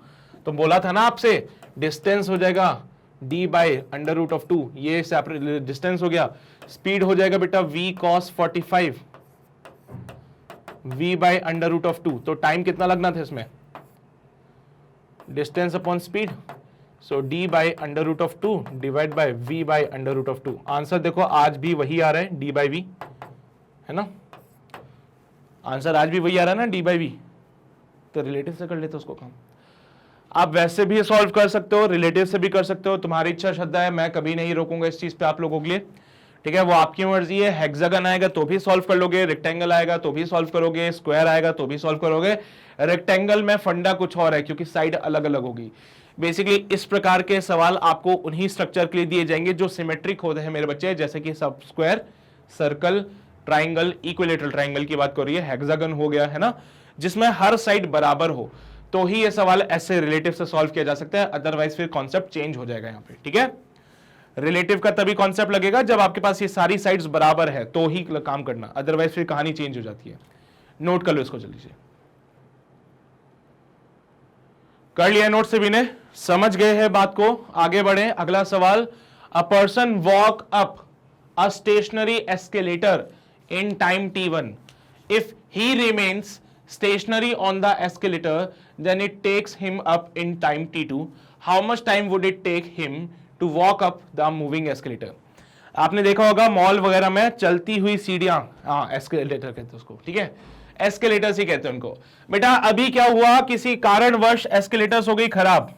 तो बोला था ना आपसे, डिस्टेंस हो जाएगा d/√2, ये सेपरेट डिस्टेंस हो गया, स्पीड हो जाएगा बेटा v cos 45 v/√2। तो टाइम कितना लगना था इसमें? Distance upon speed, so d/√2 divide by v/√2। Answer देखो आज भी वही आ रहा है, d/v, है ना? आंसर आज भी वही आ रहा है ना, d/v। तो रिलेटिव से कर लेते उसको काम। आप वैसे भी सॉल्व कर सकते हो, रिलेटिव से भी कर सकते हो, तुम्हारी इच्छा श्रद्धा है, मैं कभी नहीं रोकूंगा इस चीज पे आप लोगों के लिए। ठीक है, वो आपकी मर्जी है। हेक्सागन आएगा तो भी सॉल्व कर लोगे, रेक्टेंगल आएगा तो भी सॉल्व करोगे, स्क्वायर आएगा तो भी सॉल्व करोगे। रेक्टेंगल में फंडा कुछ और है क्योंकि साइड अलग अलग होगी। बेसिकली इस प्रकार के सवाल आपको उन्हीं स्ट्रक्चर के लिए दिए जाएंगे जो सिमेट्रिक होते हैं मेरे बच्चे, जैसे कि सब square, circle, triangle, equilateral triangle की बात कर रही है, हेक्सागन हो गया, है ना। जिसमें हर साइड बराबर हो, तो ही ये सवाल ऐसे रिलेटिव से सॉल्व किया जा सकता है, अदरवाइज फिर कॉन्सेप्ट चेंज हो जाएगा यहां पे, ठीक है। रिलेटिव का तभी कॉन्सेप्ट लगेगा जब आपके पास ये सारी साइड्स बराबर है तो ही काम करना, अदरवाइज फिर कहानी चेंज हो जाती है। नोट कर लो इसको जल्दी से। कर लिया नोट से भी ने, समझ गए हैं बात को, आगे बढ़े। अगला सवाल, a person walk up a stationary escalator in time t1 if he remains stationary on the escalator then it takes him up in time t2 how much time would it take him to walk up the moving escalator। आपने देखा होगा mall वगैरह में चलती हुई सीढ़ियां, हाँ escalator कहते हैं उसको, ठीक है, एस्केलेटर्स ही कहते हैं उनको। बेटा अभी क्या हुआ, किसी कारणवश एस्केलेटर्स हो गई खराब,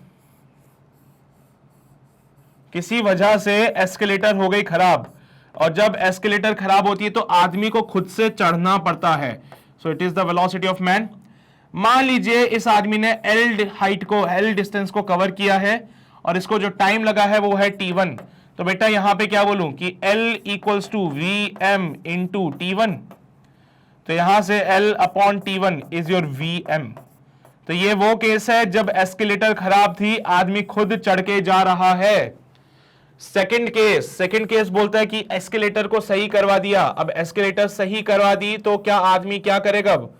किसी वजह से एस्केलेटर हो गई खराब, और जब एस्केलेटर खराब होती है तो आदमी को खुद से चढ़ना पड़ता है, so it is the velocity of man. मान लीजिए इस आदमी ने एल हाइट को, एल डिस्टेंस को कवर किया है और इसको जो टाइम लगा है वो है t1, तो बेटा यहां पे क्या बोलूं कि L equals to v m into t1, तो यहां से L upon t1 is your Vm। तो ये वो केस है जब एस्केलेटर खराब थी, आदमी खुद चढ़ के जा रहा है। सेकंड केस बोलता है कि एस्केलेटर को सही करवा दिया, अब एस्केलेटर सही करवा दी तो क्या आदमी क्या करेगा, अब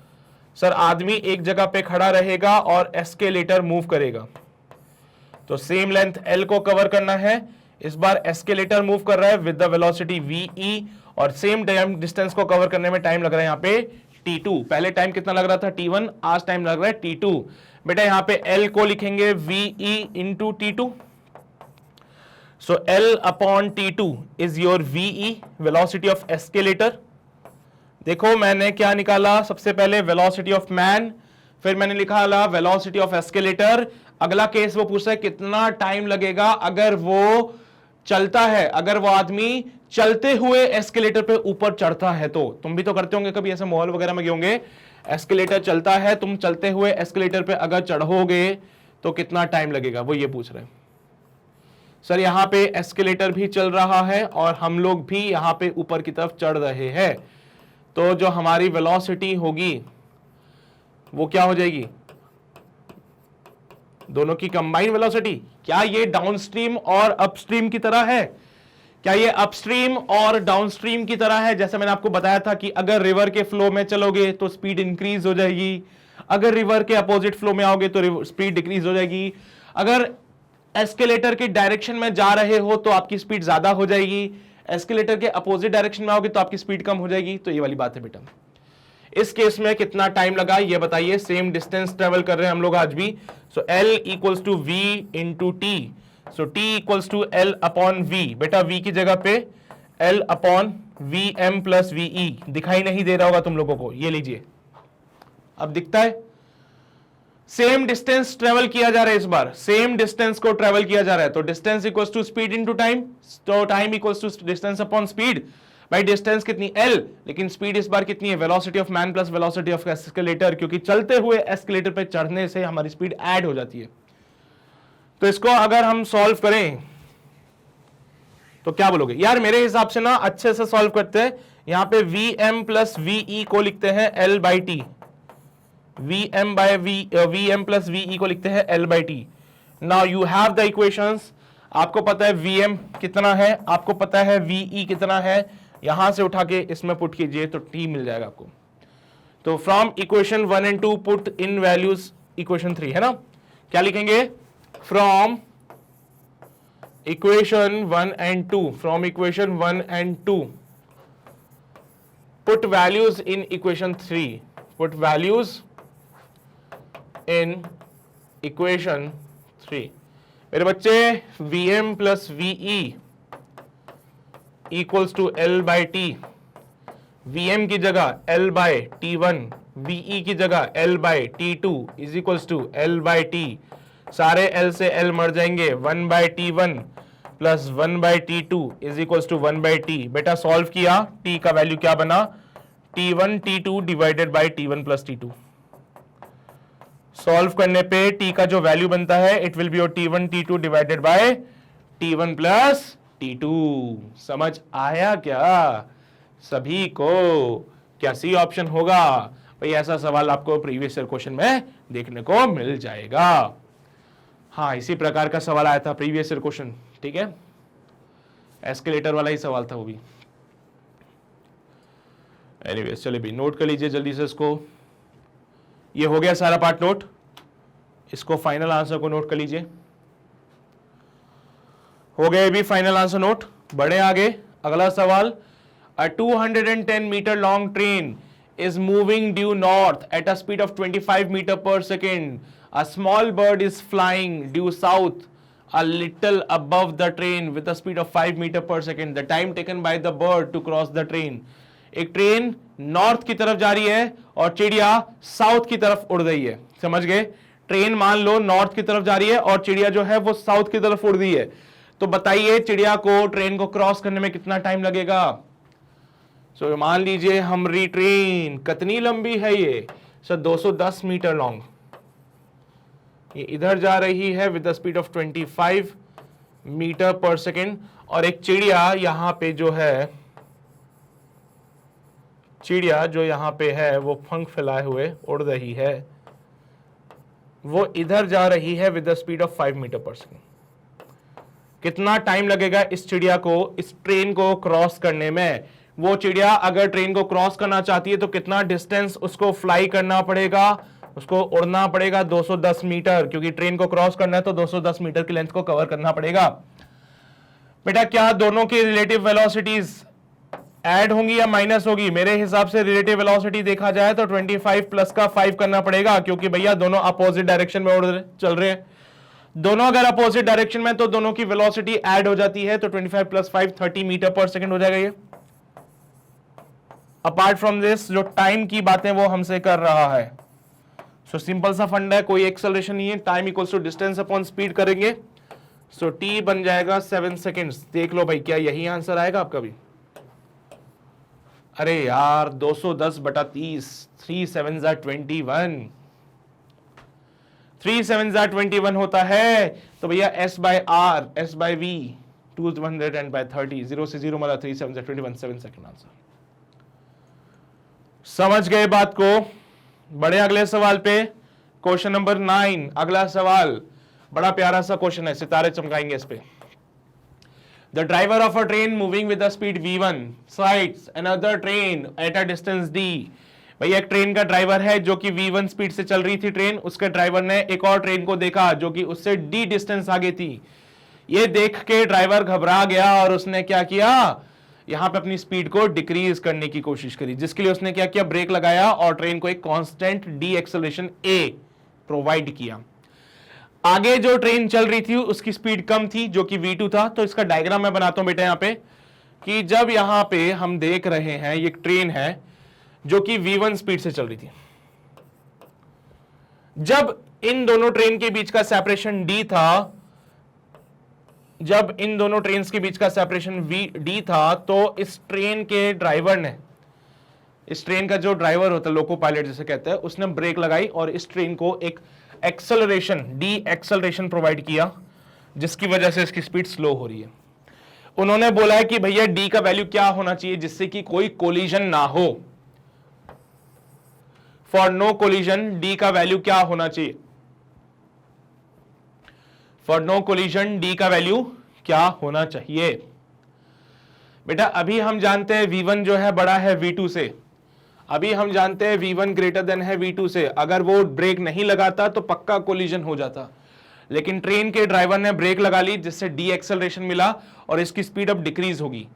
सर आदमी एक जगह पे खड़ा रहेगा और एस्केलेटर मूव करेगा, तो सेम लेंथ L को कवर करना है, इस बार एस्केलेटर मूव कर रहा है विद द वेलोसिटी VE और सेम टाइम डिस्टेंस को कवर करने में टाइम लग रहा है यहाँ पे t2। पहले टाइम कितना लग रहा था t1, आज टाइम लग रहा है t2। बेटा यहाँ पे L को लिखेंगे VE into t2, so L upon t2 is your VE, velocity of escalator। देखो मैंने क्या निकाला, सबसे पहले velocity of man, फिर मैंने निकाला velocity of escalator। अगला केस वो पूछता है कितना टाइम लगेगा अगर वो चलता है, अगर वो आदमी चलते हुए एस्केलेटर पे ऊपर चढ़ता है। तो तुम भी तो करते होंगे कभी ऐसे मॉल वगैरह में गए होंगे, एस्केलेटर चलता है, तुम चलते हुए एस्केलेटर पे अगर चढ़ोगे तो कितना टाइम लगेगा, वो ये पूछ रहे हैं। सर यहाँ पे एस्केलेटर भी चल रहा है और हम लोग भी यहाँ पे ऊपर की तरफ चढ़ रहे हैं, तो जो हमारी वेलोसिटी होगी वो क्या हो जाएगी, दोनों की कंबाइंड वेलोसिटी। क्या ये डाउनस्ट्रीम और अपस्ट्रीम की तरह है, क्या ये अपस्ट्रीम और डाउनस्ट्रीम की तरह है? जैसे मैंने आपको बताया था कि अगर रिवर के फ्लो में चलोगे तो स्पीड इंक्रीज हो जाएगी, अगर रिवर के अपोजिट फ्लो में आओगे तो स्पीड डिक्रीज हो जाएगी, अगर एस्केलेटर के डायरेक्शन में जा रहे हो तो आपकी स्पीड ज्यादा हो जाएगी, एस्केलेटर के अपोजिट डायरेक्शन में आओगे तो आपकी स्पीड कम हो जाएगी। तो ये वाली बात है बेटा। इस केस में कितना टाइम लगा ये बताइए, सेम डिस्टेंस ट्रेवल कर रहे हैं हम लोग आज भी। So L equals to V into T, so T equals to L upon V। बेटा V की जगह पे L upon VM plus VE, दिखाई नहीं दे रहा होगा तुम लोगों को, ये लीजिए अब दिखता है। सेम डिस्टेंस ट्रेवल किया जा रहा है, इस बार सेम डिस्टेंस को ट्रेवल किया जा रहा है, तो distance equals to speed into time, तो time equals to distance upon speed. भाई डिस्टेंस कितनी L, लेकिन स्पीड इस बार कितनी है, velocity of man plus velocity of escalator, क्योंकि चलते हुए एस्केलेटर पे चढ़ने से हमारी स्पीड ऐड हो जाती है। तो इसको अगर हम सॉल्व करें तो क्या बोलोगे यार, मेरे हिसाब से ना अच्छे से सॉल्व करते हैं। यहां पे Vm प्लस VE को लिखते हैं L by t, Vm plus VE को लिखते हैं L by T. Now you have the equations, आपको पता है Vm कितना है, आपको पता है VE कितना है, यहां से उठा के इसमें पुट कीजिए तो T मिल जाएगा आपको। तो from equation 1 and 2 put in values equation 3, है ना। क्या लिखेंगे, from equation 1 and 2, from equation 1 and 2 put values in equation 3, put values in equation 3। मेरे बच्चे Vm plus VE equals to L by t, Vm की जगह L बाई T1, VE की जगह L by T2 is equals to L by t. सारे L से L मर जाएंगे, 1 by T1 plus 1 by T2 is equals to 1 by t. बेटा solve किया, T का वैल्यू क्या बना, T1 T2 divided by T1 plus T2। Solve करने पे T का जो वैल्यू बनता है it will be your T1 T2 divided by T1 plus T2। समझ आया क्या सभी को, क्या सी ऑप्शन होगा भाई ऐसा सवाल आपको प्रीवियस ईयर क्वेश्चन में देखने को मिल जाएगा। हाँ, इसी प्रकार का सवाल आया था प्रीवियस ईयर क्वेश्चन, ठीक है, एस्केलेटर वाला ही सवाल था वो भी। एनीवेज चलिए भाई नोट कर लीजिए जल्दी से इसको। ये हो गया सारा पार्ट नोट, इसको फाइनल आंसर को नोट कर लीजिए। हो गए भी फाइनल आंसर नोट। बढ़े आगे, अगला सवाल। A 210 metre long train is moving due north at a speed of 25 meter per second. A small bird is flying due south a little above the train with a speed of 5 meter per second. The time taken by the bird to cross the train. एक train north की तरफ जा रही है और चिड़िया south की तरफ उड़ रही है। समझ गए? ट्रेन मान लो नॉर्थ की तरफ जा रही है और चिड़िया जो है वो साउथ की तरफ उड़ रही है। तो बताइए चिड़िया को ट्रेन को क्रॉस करने में कितना टाइम लगेगा? सो मान लीजिए हमारी ट्रेन कितनी लंबी है ये? Sir 210 metre long. ये इधर जा रही है with the speed of 25 metre per second और एक चिड़िया यहां पे जो है, चिड़िया जो यहां पे है वो पंख फैलाए हुए उड़ रही है, वो इधर जा रही है with the speed of 5 metre per second. कितना टाइम लगेगा इस चिड़िया को इस ट्रेन को क्रॉस करने में? वो चिड़िया अगर ट्रेन को क्रॉस करना चाहती है तो कितना डिस्टेंस उसको फ्लाई करना पड़ेगा, उसको उड़ना पड़ेगा? 210 मीटर, क्योंकि ट्रेन को क्रॉस करना है तो 210 मीटर की लेंथ को कवर करना पड़ेगा। बेटा क्या दोनों की रिलेटिव वेलोसिटीज ऐड होंगी या माइनस होगी? मेरे हिसाब से रिलेटिव वेलोसिटी देखा जाए तो 25 प्लस का 5 करना पड़ेगा, क्योंकि भैया दोनों अपोजिट डायरेक्शन में चल रहे हैं। दोनों अगर अपोजिट डायरेक्शन में तो दोनों की वेलोसिटी ऐड हो जाती है, तो 25 प्लस 5 30 मीटर पर सेकेंड हो जाएगा ये। अपार्ट फ्रॉम दिस जो टाइम की बातें वो हमसे कर रहा है, सो सिंपल सा फंड है, कोई एक्सेलरेशन नहीं है, time equals to distance upon speed करेंगे, सो टी बन जाएगा 7 सेकेंड्स। देख लो भाई क्या यही आंसर आएगा आपका भी? अरे यार 210 बटा 30, 3 7 21, 3 7 21 होता है, तो भैया s by r, s by v 230, 0 से 0 मतलब 3 7 21, 7 सेकेंड आंसर। समझ गए बात को? बड़े अगले सवाल पे, क्वेश्चन नंबर 9। अगला सवाल बड़ा प्यारा सा क्वेश्चन है, सितारे चमकाएंगे इस पे। The driver of a train moving with the speed v1 sights another train at a distance d। भैया एक ट्रेन का ड्राइवर है जो कि v1 स्पीड से चल रही थी ट्रेन, उसके ड्राइवर ने एक और ट्रेन को देखा जो कि उससे d डिस्टेंस आगे थी। ये देख के ड्राइवर घबरा गया और उसने क्या किया, यहां पे अपनी स्पीड को डिक्रीज करने की कोशिश करी, जिसके लिए उसने क्या किया, ब्रेक लगाया और ट्रेन को एक constant D acceleration a provide किया। आगे जो ट्रेन चल रही थी उसकी स्पीड कम थी जो कि v2 था। तो इसका डायग्राम मैं बनाता हूं बेटा यहां पे, कि जब यहां पे हम देख रहे हैं ये ट्रेन है जो कि v1 स्पीड से चल रही थी, जब इन दोनों ट्रेन के बीच का सेपरेशन d था, जब इन दोनों ट्रेन के बीच का सेपरेशन d था, तो इस ट्रेन के ड्राइवर ने, इस ट्रेन का जो ड्राइवर होता है लोको पायलट जिसे कहते हैं, उसने ब्रेक लगाई और इस ट्रेन को एक एक्सेलरेशन डी एक्सेलरेशन प्रोवाइड किया, जिसकी वजह से इसकी स्पीड स्लो हो रही है। उन्होंने बोला है कि भैया डी का वैल्यू क्या होना चाहिए जिससे कि कोई कोलिजन ना हो। फॉर नो कोलिजन डी का वैल्यू क्या होना चाहिए? फॉर नो कोलिजन डी का वैल्यू क्या होना चाहिए? बेटा अभी हम जानते हैं v1 जो है बड़ा है v2 से, अभी हम जानते हैं v1 ग्रेटर देन है v2 से। अगर वो ब्रेक नहीं लगाता तो पक्का कोलिजन हो जाता, लेकिन ट्रेन के ड्राइवर ने ब्रेक लगा ली जिससे डी एक्सेलरेशन मिला और इसकी स्पीड अब डिक्रीज होगी,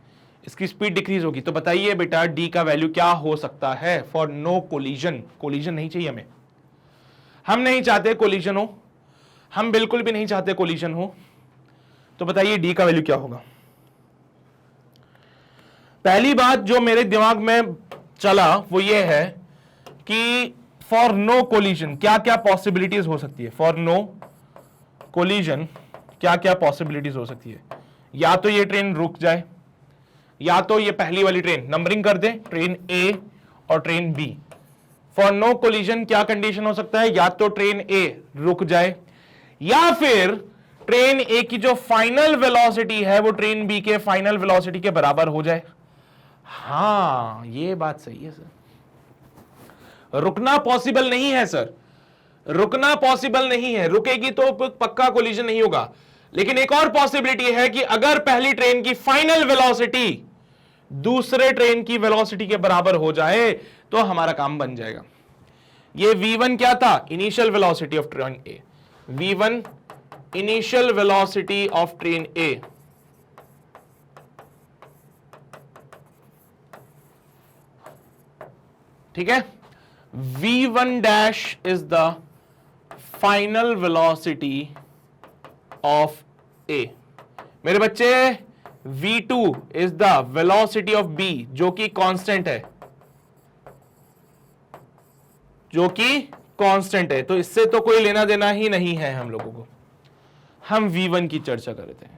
इसकी स्पीड डिक्रीज होगी। तो बताइए बेटा डी का वैल्यू क्या हो सकता है फॉर नो कोलिजन? कोलिजन नहीं चाहिए हमें, हम नहीं चाहते कोलिजन हो, हम बिल्कुल भी नहीं चाहते कोलिजन हो। तो बताइए डी का वैल्यू क्या होगा? पहली बात जो मेरे दिमाग में चला वो ये है कि फॉर नो कोलिजन क्या क्या पॉसिबिलिटीज हो सकती है? फॉर नो कोलिजन क्या क्या पॉसिबिलिटीज हो सकती है? या तो ये ट्रेन रुक जाए, या तो ये पहली वाली ट्रेन नंबरिंग कर दे, ट्रेन ए और train B. For no collision क्या कंडीशन हो सकता है? या तो ट्रेन ए रुक जाए, या फिर ट्रेन ए की जो फाइनल वेलोसिटी है वो ट्रेन बी के फाइनल वेलोसिटी के बराबर हो जाए। हाँ ये बात सही है सर, रुकना पॉसिबल नहीं है सर, रुकना पॉसिबल नहीं है, रुकेगी तो पक्का कोलिजन नहीं होगा। लेकिन एक और पॉसिबिलिटी है कि अगर पहली ट्रेन की फाइनल वेलोसिटी दूसरे ट्रेन की वेलोसिटी के बराबर हो जाए तो हमारा काम बन जाएगा। ये v1 क्या था? Initial velocity of train A, v1 initial velocity of train A, ठीक है। v1 dash is the final velocity of A. मेरे बच्चे v2 is the velocity of b, जो कि कांस्टेंट है, जो कि कांस्टेंट है, तो इससे तो कोई लेना देना ही नहीं है हम लोगों को। हम v1 की चर्चा कर रहे थे।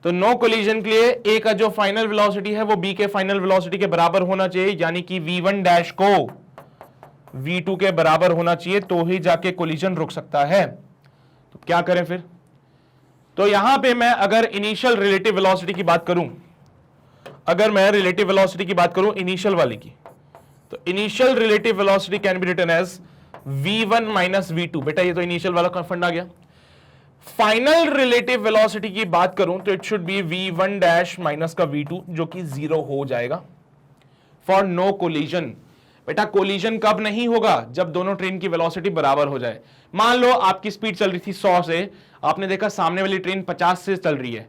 तो नो कोलिजन के लिए a का जो फाइनल वेलोसिटी है वो b के फाइनल वेलोसिटी के बराबर होना चाहिए, यानी कि v1 डैश को v2 के बराबर होना चाहिए, तो ही जाके कोलिजन रुक सकता है। तो क्या करें फिर? तो यहां पे मैं अगर इनिशियल रिलेटिव वेलोसिटी की बात करूं, अगर मैं रिलेटिव वेलोसिटी की बात करूं इनिशियल वाली की, तो initial relative velocity can be written as v1 minus v2। बेटा ये तो इनिशियल वाला फंड आ गया। फाइनल रिलेटिव वेलोसिटी की बात करूं तो it should be v1 dash minus का v2, जो कि 0 हो जाएगा फॉर नो कोलिजन। बेटा कोलिजन कब नहीं होगा? जब दोनों ट्रेन की वेलोसिटी बराबर हो जाए। मान लो आपकी स्पीड चल रही थी 100 से, आपने देखा सामने वाली ट्रेन 50 से चल रही है,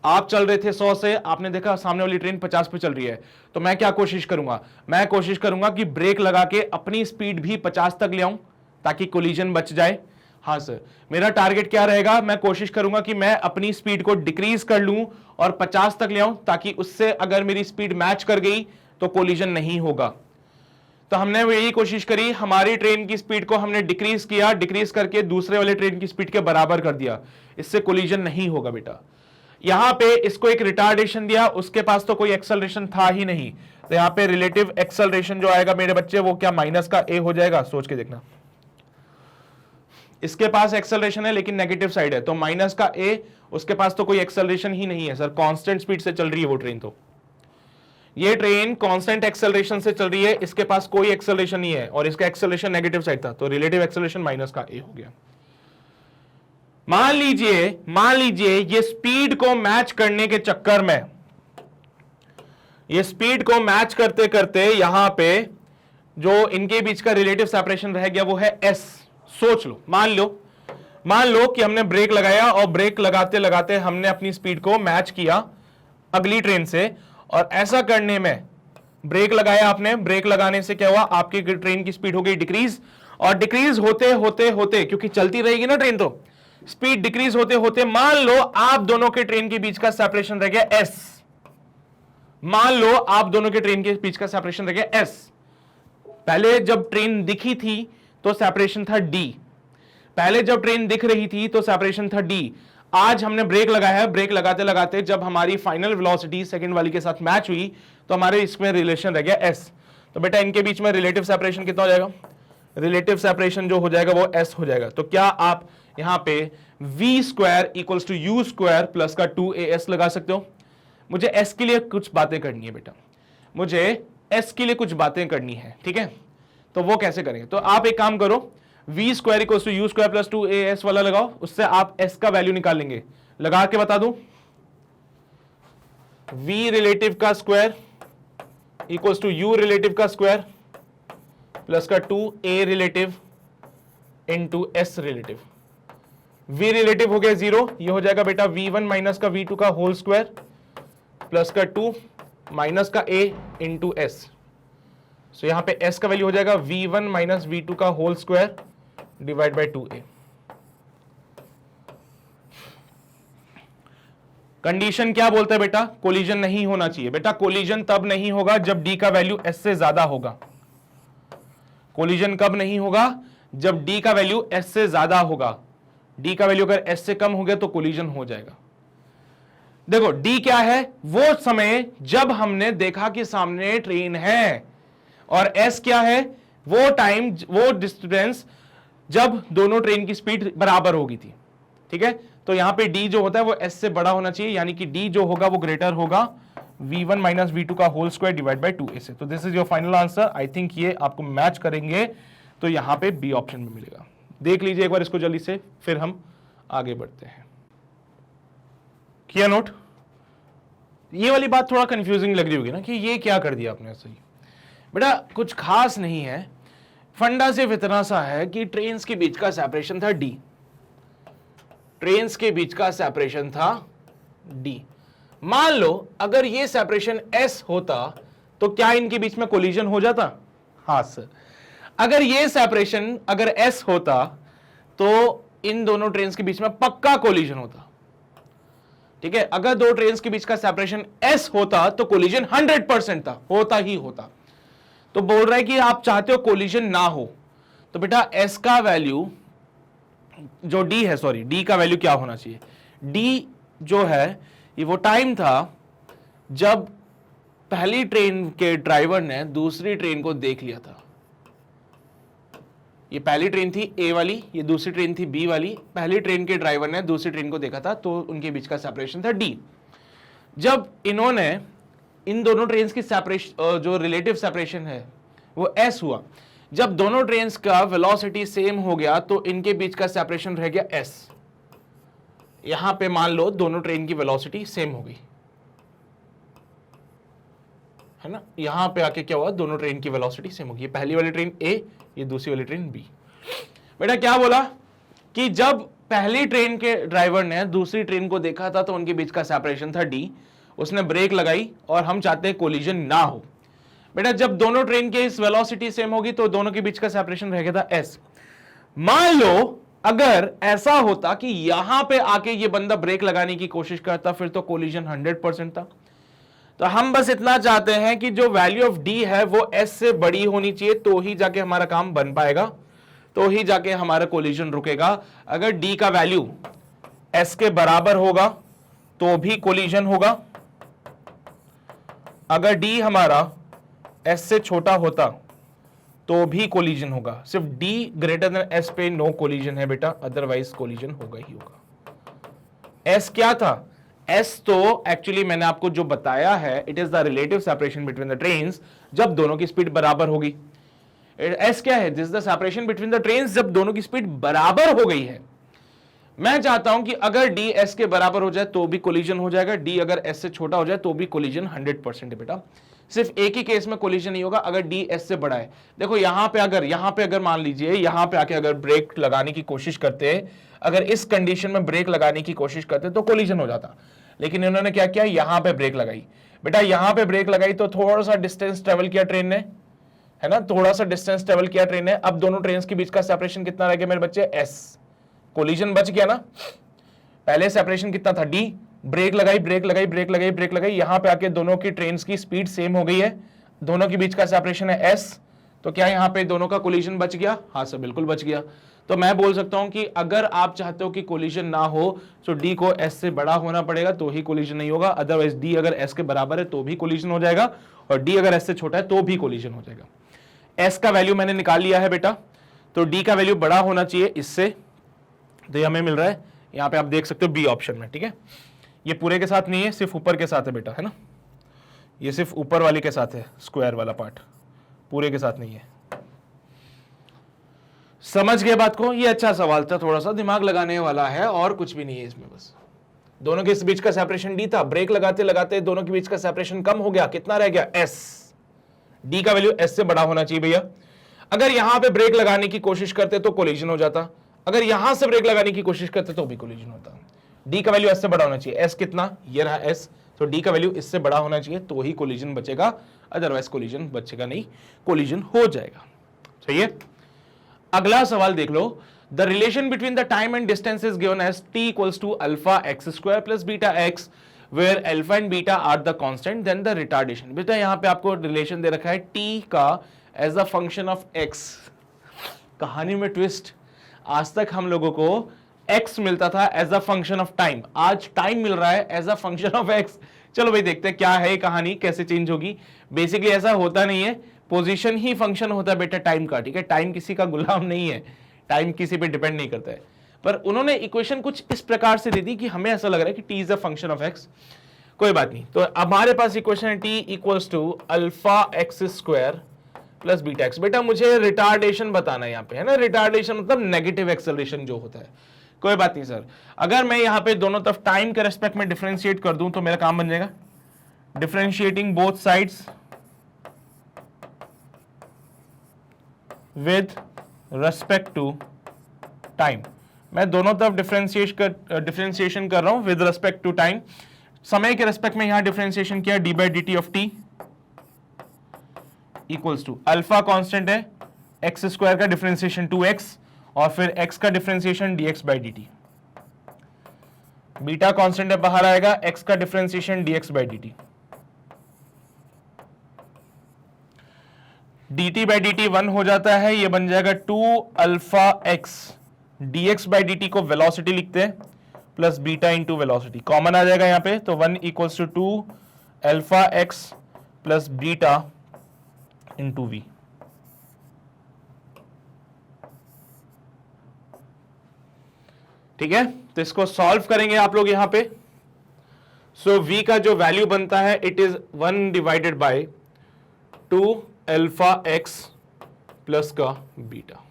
आप चल रहे थे 100 से, आपने देखा सामने वाली ट्रेन 50 पे चल रही है, तो मैं क्या कोशिश करूंगा? मैं कोशिश करूंगा कि ब्रेक लगा के अपनी स्पीड भी 50 तक ले आऊं ताकि कोलिजन बच जाए। हाँ सर, मेरा टारगेट क्या रहेगा? मैं कोशिश करूंगा कि मैं अपनी स्पीड को डिक्रीज कर लूं और 50 तक ले आऊं, ताकि उससे अगर मेरी स्पीड मैच कर गई तो कोलिजन नहीं होगा। तो हमने यही कोशिश करी, हमारी ट्रेन की स्पीड को हमने डिक्रीज किया, डिक्रीज करके दूसरे वाले ट्रेन की स्पीड के बराबर कर दिया, इससे कोलिजन नहीं होगा बेटा। यहां पे इसको एक रिटार्डेशन दिया, उसके पास तो कोई एक्सेलरेशन था ही नहीं, तो यहां पे रिलेटिव एक्सेलरेशन जो आएगा मेरे बच्चे वो क्या माइनस का ए हो जाएगा? सोच के देखना, इसके पास एक्सेलरेशन है लेकिन नेगेटिव साइड है, तो माइनस का ए, उसके पास तो कोई एक्सेलरेशन ही नहीं है सर, कांस्टेंट स्पीड से चल रही है वो ट्रेन। तो ये ट्रेन कांस्टेंट एक्सेलरेशन से चल रही है, इसके पास कोई एक्सेलरेशन नहीं है और इसका एक्सेलरेशन नेगेटिव साइड था, तो रिलेटिव एक्सेलरेशन माइनस का ए हो गया। मान लीजिए ये स्पीड को मैच करने के चक्कर में, ये स्पीड को मैच करते करते यहां पे जो इनके बीच का रिलेटिव सेपरेशन रह गया वो है s। सोच लो, मान लो कि हमने ब्रेक लगाया और ब्रेक लगाते लगाते हमने अपनी स्पीड को मैच किया अगली ट्रेन से, और ऐसा करने में ब्रेक लगाया आपने, ब्रेक लगाने से क्या हुआ? आपकी ट्रेन की स्पीड हो गई डिक्रीज, और डिक्रीज होते होते होते, क्योंकि चलती रहेगी ना ट्रेन, तो स्पीड डिक्रीज होते होते मान लो आप दोनों के ट्रेन के बीच का सेपरेशन रह गया s। मान लो आप दोनों के ट्रेन के बीच का सेपरेशन रह गया s। पहले जब ट्रेन दिखी थी तो सेपरेशन था d, पहले जब ट्रेन दिख रही थी तो सेपरेशन था d। आज हमने ब्रेक लगाया है, ब्रेक लगाते लगाते जब हमारी फाइनल वेलोसिटी सेकंड वाली के साथ मैच हुई तो हमारे इसमें रिलेशन रह गया s। तो बेटा इनके बीच में रिलेटिव सेपरेशन कितना हो जाएगा? रिलेटिव सेपरेशन जो हो जाएगा वो s हो जाएगा। तो क्या आप यहां पे v square equals to u square plus का 2as लगा सकते हो? मुझे s के लिए कुछ बातें करनी है बेटा, मुझे s के लिए कुछ बातें करनी है, ठीक है? तो वो कैसे करेंगे? तो आप एक काम करो, v square equals to u square plus 2as वाला लगाओ, उससे आप s का वैल्यू निकाल लेंगे। लगा के बता दूं, v रिलेटिव का square equals to u relative का स्क्वायर प्लस का 2a relative into s relative. v relative हो गया 0, ये हो जाएगा बेटा v1 माइनस का v2 का होल स्क्वायर प्लस का 2 माइनस का a इंटू s। सो यहां पे s का वैल्यू हो जाएगा v1 माइनस v2 का whole square divide by 2a। Condition क्या बोलता है बेटा? कोलिजन नहीं होना चाहिए। बेटा कोलिजन तब नहीं होगा जब d का वैल्यू s से ज्यादा होगा। कोलिजन कब नहीं होगा? जब d का वैल्यू s से ज्यादा होगा। d का वैल्यू अगर s से कम हो गया तो कोलिजन हो जाएगा। देखो d क्या है? वो समय जब हमने देखा कि सामने ट्रेन है, और s क्या है? वो टाइम, वो डिस्टेंस जब दोनों ट्रेन की स्पीड बराबर होगी थी, ठीक है? तो यहां पे d जो होता है वो s से बड़ा होना चाहिए, यानी कि d जो होगा वो ग्रेटर होगा v1 माइनस v2 का whole square divide by 2a से। तो this is your final answer. I think ये आपको मैच करेंगे तो यहां पे बी ऑप्शन में मिलेगा। देख लीजिए एक बार इसको जल्दी से, फिर हम आगे बढ़ते हैं। किया नोट? ये वाली बात थोड़ा कंफ्यूजिंग लग रही होगी ना कि ये क्या कर दिया आपने सही। बेटा कुछ खास नहीं है, फंडा सिर्फ इतना सा है कि ट्रेन्स के बीच का सेपरेशन था डी, ट्रेन्स के बीच का सेपरेशन था डी। मान लो अगर ये सेपरेशन एस होता तो क्या इनके बीच में कोलिजन हो जाता? हाँ सर। अगर ये सेपरेशन अगर एस होता तो इन दोनों ट्रेन्स के बीच में पक्का कोलिजन होता। ठीक है, अगर दो ट्रेन्स के बीच का सेपरेशन एस होता तो कोलिजन 100% था, होता ही होता। तो बोल रहा है कि आप चाहते हो कोलिजन ना हो, तो बेटा एस का वैल्यू जो डी है, सॉरी डी का वैल्यू क्या होना चाहिए? डी जो है ये वो टाइम था जब पहली ट्रेन के ड्राइवर ने दूसरी ट्रेन को देख लिया था। ये पहली ट्रेन थी ए वाली, ये दूसरी ट्रेन थी बी वाली, पहली ट्रेन के ड्राइवर ने दूसरी ट्रेन को देखा था तो उनके बीच का सेपरेशन था डी। जब इन्होंने इन दोनों ट्रेन्स की सेपरेशन जो रिलेटिव सेपरेशन है वो एस हुआ, जब दोनों ट्रेन्स का वेलोसिटी सेम हो गया तो इनके बीच का सेपरेशन रह गया एस। यहां पे मान लो दोनों ट्रेन की वेलोसिटी सेम हो गई है ना, यहां पे आके क्या हुआ, दोनों ट्रेन की वेलोसिटी सेम हो गई, पहली वाली ट्रेन ए, ये दूसरी वाली ट्रेन बी। बेटा क्या बोला कि जब पहली ट्रेन के ड्राइवर ने दूसरी ट्रेन को देखा था तो उनके बीच का सेपरेशन था डी, उसने ब्रेक लगाई और हम चाहते हैं कोलिजन ना हो। बेटा जब दोनों ट्रेन के इस वेलोसिटी सेम होगी तो दोनों के बीच का सेपरेशन रह गया था एस। मान लो अगर ऐसा होता कि यहां पे आके ये बंदा ब्रेक लगाने की कोशिश करता, फिर तो कोलिजन 100% था। तो हम बस इतना चाहते हैं कि जो वैल्यू ऑफ डी है वो एस से बड़ी होनी चाहिए, तो ही जाके हमारा काम बन पाएगा, तो ही जाके हमारा कोलिजन रुकेगा। अगर डी का वैल्यू एस के बराबर होगा तो भी कोलिजन होगा, अगर डी हमारा एस से छोटा होता तो भी कोलिजन होगा। सिर्फ डी ग्रेटर देन एस पे नो कोलिजन है बेटा, अदरवाइज कोलिजन होगा ही होगा। एस क्या था? एस तो एक्चुअली मैंने आपको जो बताया है, it is the relative separation between the trains जब दोनों की स्पीड बराबर होगी। एस क्या है? This is the separation between the trains जब दोनों की स्पीड बराबर हो गई है। मैं चाहता हूं कि अगर डी एस के बराबर हो जाए तो भी कोलिजन हो जाएगा, डी अगर एस से छोटा हो जाए तो भी कोलिजन 100% है बेटा। सिर्फ एक ही केस में कोलिजन नहीं होगा, अगर डी एस से बड़ा है। देखो यहां पे अगर मान लीजिए यहां पे आके अगर ब्रेक लगाने की कोशिश करते, अगर इस कंडीशन में ब्रेक लगाने की कोशिश करते तो कोलिजन हो जाता, लेकिन इन्होंने क्या किया, यहां पे ब्रेक लगाई। बेटा यहां पे ब्रेक लगाई तो थोड़ा सा डिस्टेंस ट्रेवल किया ट्रेन ने, है ना, थोड़ा सा डिस्टेंस ट्रेवल किया ट्रेन ने। अब दोनों ट्रेन के बीच का सेपरेशन कितना रह गया मेरे बच्चे? एस। कोलिजन बच गया ना। पहले सेपरेशन कितना था? डी। ब्रेक लगाई, ब्रेक लगाई, ब्रेक लगाई, ब्रेक लगाई, यहां पे आके दोनों की ट्रेन की स्पीड सेम हो गई है, दोनों के बीच का सेपरेशन है एस, तो क्या यहां पे दोनों का कोलिजन बच गया? हाँ सर बिल्कुल बच गया। तो मैं बोल सकता हूं कि अगर आप चाहते हो कि कोलिजन ना हो तो डी को एस से बड़ा होना पड़ेगा तो ही कोलिजन नहीं होगा, अदरवाइज डी अगर एस के बराबर है तो भी कोलिजन हो जाएगा, और डी अगर एस से छोटा है तो भी कोलिजन हो जाएगा। एस का वैल्यू मैंने निकाल लिया है बेटा, तो डी का वैल्यू बड़ा होना चाहिए इससे, तो ये हमें मिल रहा है यहां पे आप देख सकते हो बी ऑप्शन में। ठीक है, ये पूरे के साथ नहीं है, सिर्फ ऊपर के साथ है बेटा, है ना, ये सिर्फ ऊपर वाले के साथ है, स्क्वायर वाला पार्ट, पूरे के साथ नहीं है। समझ गए बात को? ये अच्छा सवाल था, थोड़ा सा दिमाग लगाने वाला है और कुछ भी नहीं है इसमें। बस दोनों के बीच का सेपरेशन डी था, ब्रेक लगाते लगाते दोनों के बीच का सेपरेशन कम हो गया, कितना रह गया? एस। डी का वैल्यू एस से बड़ा होना चाहिए भैया। अगर यहां पे ब्रेक लगाने की कोशिश करते तो कोलिजन हो जाता, अगर यहां से ब्रेक लगाने की कोशिश करते तो भी कोलिजन होता। डी का वैल्यू एस से बड़ा होना चाहिए, एस कितना? ये रहा एस, तो डी का वैल्यू इससे बड़ा होना चाहिए तो ही कोलिजन बचेगा, अदरवाइज कोलिजन बचेगा नहीं, कोलिजन हो जाएगा। सही है। अगला सवाल देख लो, the relation between the time and distance is given as t equals to alpha x square plus beta x, where alpha and beta are the constant, then the retardation. बेटा यहां पे आपको रिलेशन दे रखा है t का as a function of x। कहानी में twist, आज तक हम लोगों को x मिलता था as a function of time, आज टाइम मिल रहा है as a function of x। चलो भाई देखते हैं क्या है कहानी, कैसे चेंज होगी। बेसिकली ऐसा होता नहीं है, पोजीशन ही फंक्शन होता है बेटा टाइम का। ठीक है, टाइम किसी का गुलाम नहीं है, टाइम किसी पे डिपेंड नहीं करता है। पर उन्होंने इक्वेशन कुछ इस प्रकार से दे दी कि हमें ऐसा लग रहा है कि t is a function of x। कोई बात नहीं, तो हमारे पास इक्वेशन है t equals to alpha x square plus beta x. बेटा मुझे रिटार्डेशन बताना है यहाँ पे, है ना, रिटार्डेशन मतलब नेगेटिव एक्सेलरेशन जो होता है। कोई बात नहीं सर, अगर मैं यहाँ पे दोनों तरफ टाइम के रेस्पेक्ट में डिफरेंशिएट कर दूं तो मेरा काम बन जाएगा differentiating both sides with respect to time. मैं दोनों तरफ डिफरेंशिएशन कर रहा हूं विद रेस्पेक्ट टू टाइम। समय के रेस्पेक्ट में यहां डिफरेंशिएशन किया, d by d t of t equals to alpha constant है, एक्स स्क्वायर का डिफरेंशिएशन 2x और फिर x का differentiation dx by d t. Beta constant है, बाहर आएगा, x का differentiation dx by d t. dt by d t 1 हो जाता है, ये बन जाएगा 2 alpha x. dx by d t को वेलोसिटी लिखते हैं plus beta into velocity, common आ जाएगा यहाँ पे, तो 1 equals to 2 alpha x plus beta into v. ठीक है, तो इसको सॉल्व करेंगे आप लोग यहां पे। सो v का जो वैल्यू बनता है it is 1 divided by 2 alpha x plus का बीटा।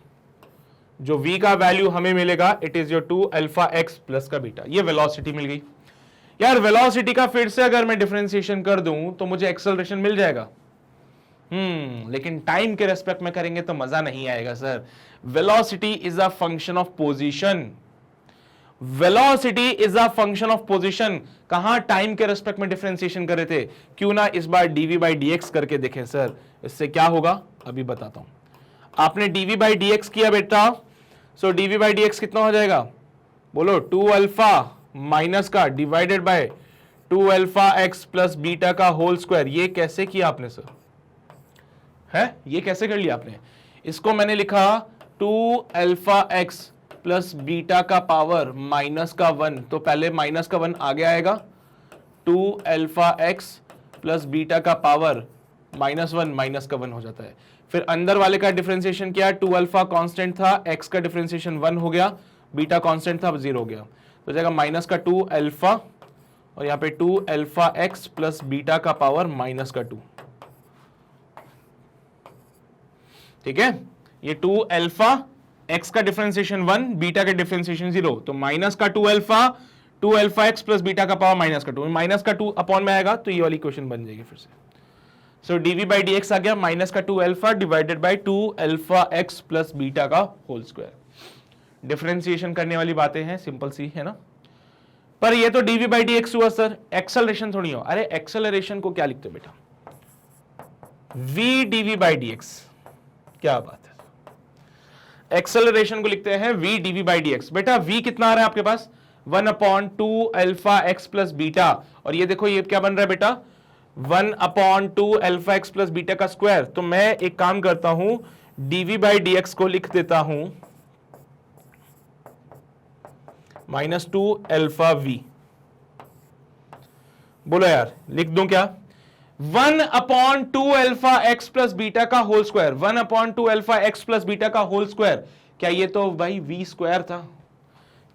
जो v का वैल्यू हमें मिलेगा it is your 2 alpha x plus का बीटा। ये वेलोसिटी मिल गई यार। वेलोसिटी का फिर से अगर मैं डिफरेंशिएशन कर दूं तो मुझे एक्सेलरेशन मिल जाएगा। लेकिन टाइम के रेस्पेक्ट में करेंगे तो मजा नहीं आएगा sir. Velocity is a function of position. Velocity is a function of position. कहां टाइम के रेस्पेक्ट में डिफरेंशिएशन कर रहे थे, क्यों ना इस बार डीवी बाई डी एक्स करके देखें सर, इससे क्या होगा अभी बताता हूं। आपने डीवी बाई डी एक्स किया बेटा, सो डीवी बाई डी एक्स कितना हो जाएगा, बोलो 2 अल्फा माइनस का divided by 2 alpha x plus beta का होल स्क्वायर। ये कैसे किया आपने सर, है ये कैसे कर लिया आपने? इसको मैंने लिखा 2 अल्फा एक्स प्लस बीटा का पावर माइनस का 1, तो पहले माइनस का 1 आगे आएगा, 2 अल्फा एक्स प्लस बीटा का पावर -1 माइनस का 1 हो जाता है। फिर अंदर वाले का डिफरेंशिएशन किया, 2 अल्फा कांस्टेंट था, एक्स का डिफरेंशिएशन 1 हो गया, बीटा कांस्टेंट था, 0 हो गया, तो जाएगा माइनस का 2 अल्फा और यहाँ पे 2 अल्फा एक्स प्लस बीटा का पावर माइनस का 2। ठीक है, ये 2 अल्फा एक्स का डिफरेंशिएशन 1, बीटा का डिफरेंशिएशन 0, तो माइनस का 2 अल्फा एक्स प्लस बीटा का पावर माइनस का 2, माइनस का 2 अपॉन में आएगा तो ये वाली क्वेश्चन बन जाएगी फिर से। सो डीवी बाई डी एक्स आ गया माइनस का 2 alpha divided by 2 alpha x plus beta का होल स्क्वायर। डिफरेंशिएशन करने वाली बातें हैं, सिंपल सी है ना। पर ये तो डीवी बाई डी एक्स हुआ सर, एक्सेलरेशन थोड़ी हो। अरे एक्सेलरेशन को क्या लिखते हो बेटा, v dv by d x. क्या बात है, एक्सेलरेशन को लिखते हैं v dv by d x. बेटा v कितना आ रहा है आपके पास, 1/2 अल्फा एक्स प्लस बीटा, और ये देखो ये क्या बन रहा है बेटा, 1/2 अल्फा एक्स प्लस बीटा का स्क्वायर। तो मैं एक काम करता हूं, dv बाई डी एक्स को लिख देता हूं -2 अल्फा v। बोलो यार लिख दूं क्या, 1/2 अल्फा एक्स प्लस बीटा का whole square, 1/2 alpha x plus beta का होल स्क्वायर। क्या ये तो भाई v स्क्वायर था,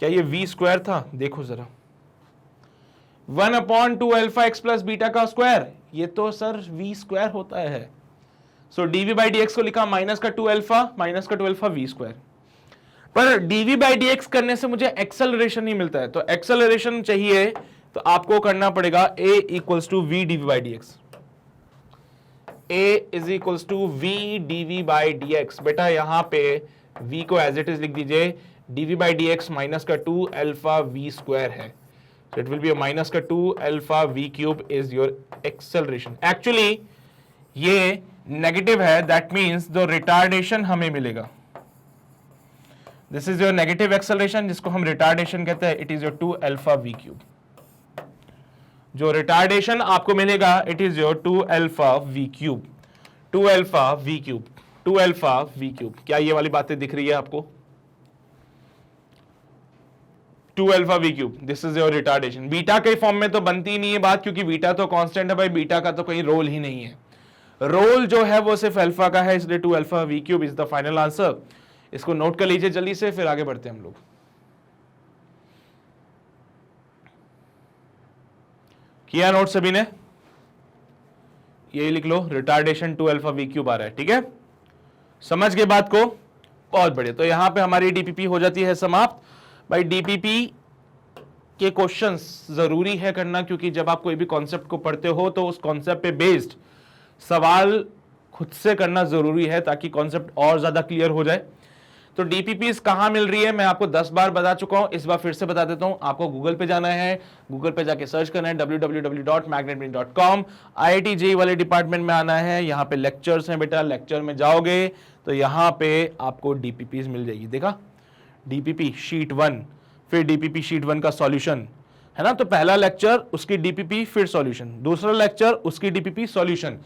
क्या ये v स्क्वायर था? देखो जरा, 1/2 अल्फा एक्स प्लस बीटा का स्क्वायर, ये तो सर v स्क्वायर होता है। सो dv बाई डी एक्स को लिखा माइनस का 2 अल्फा v स्क्वायर। पर dv बाई डी एक्स करने से मुझे एक्सेलरेशन नहीं मिलता है, तो एक्सेलरेशन चाहिए तो आपको करना पड़ेगा a equals to v dv by d x. a is equals to v dv by d x. बेटा यहां पे v को एज इट इज लिख दीजिए, dv by d x minus का 2 अल्फा v स्क्वायर है, so it will be a minus का 2 alpha v cube is your acceleration. Actually ये नेगेटिव है, दैट मींस द रिटार्डेशन हमें मिलेगा, this is your negative acceleration जिसको हम retardation कहते हैं, it is your 2 alpha v cube. जो रिटार्डेशन आपको मिलेगा it is your 2 alpha v cube, 2 alpha v cube, 2 alpha v cube. क्या ये वाली बातें दिख रही है आपको, 2 alpha v cube, this is your retardation. Beta के फॉर्म में तो बनती नहीं है बात, क्योंकि बीटा तो कांस्टेंट है भाई, बीटा का तो कोई रोल ही नहीं है, रोल जो है वो सिर्फ अल्फा का है, इसलिए 2 alpha v cube is the final answer. इसको नोट कर लीजिए जल्दी से, फिर आगे बढ़ते हैं हम लोग। किया नोट सभी ने, यही लिख लो, रिटार्डेशन 2 अल्फा v क्यूब आ रहा है, ठीक है। समझ गए बात को? बहुत बढ़िया। तो यहां पे हमारी डीपीपी हो जाती है समाप्त। भाई डीपीपी के क्वेश्चंस जरूरी है करना, क्योंकि जब आप कोई भी कॉन्सेप्ट को पढ़ते हो तो उस कॉन्सेप्ट पे बेस्ड सवाल खुद से करना जरूरी है, ताकि कॉन्सेप्ट और ज्यादा क्लियर हो जाए। तो डीपीपीस कहां मिल रही है मैं आपको 10 बार बता चुका हूं, इस बार फिर से बता देता हूं। आपको गूगल पे जाना है, गूगल पे जाके सर्च करना है www.magnetbrain.com, IIT JEE वाले डिपार्टमेंट में आना है। यहां पे लेक्चर्स हैं बेटा, लेक्चर में जाओगे तो यहां पे आपको डीपीपीस मिल जाएगी। देखा, डीपीपी शीट 1, फिर डीपीपी शीट 1 का सॉल्यूशन है ना। तो पहला लेक्चर उसकी डीपीपी फिर सॉल्यूशन, दूसरा लेक्चर उसकी डीपीपी सॉल्यूशन,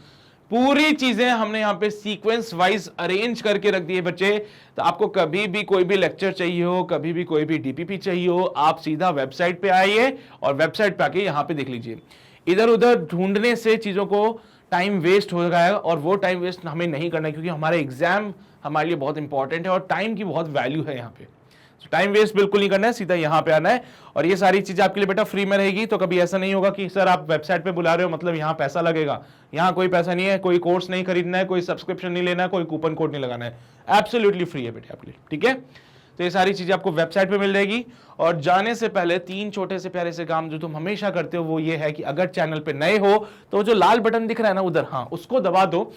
पूरी चीजें हमने यहां पे सीक्वेंस वाइज अरेंज करके रख दी है बच्चे। तो आपको कभी भी कोई भी लेक्चर चाहिए हो, कभी भी कोई भी डीपीपी चाहिए हो, आप सीधा वेबसाइट पे आइए और वेबसाइट पे आके यहां पे देख लीजिए। इधर उधर ढूंढने से चीजों को टाइम वेस्ट हो जाएगा, और वो टाइम वेस्ट हमें नहीं करना है, क्योंकि हमारा एग्जाम हमारे लिए बहुत इंपॉर्टेंट है और टाइम की बहुत वैल्यू है यहाँ पे। टाइम वेस्ट बिल्कुल नहीं करना है, सीधा यहां पे आना है। और ये सारी चीजें आपके लिए बेटा फ्री में रहेगी। तो कभी ऐसा नहीं होगा कि सर आप वेबसाइट पे बुला रहे हो मतलब यहां पैसा लगेगा। यहां कोई पैसा नहीं है, कोई कोर्स नहीं खरीदना है, कोई सब्सक्रिप्शन नहीं लेना है, कोई कूपन कोड नहीं लगाना है, एब्सोल्युटली फ्री है बेटे आपके लिए, ठीक है। तो ये सारी चीजें आपको वेबसाइट पे मिल जाएगी। और जाने से पहले 3 छोटे से प्यारे से काम जो तुम हमेशा करते हो वो ये है कि अगर चैनल पे नए हो तो जो लाल बटन दिख रहा है ना उधर, हाँ उसको दबा दो,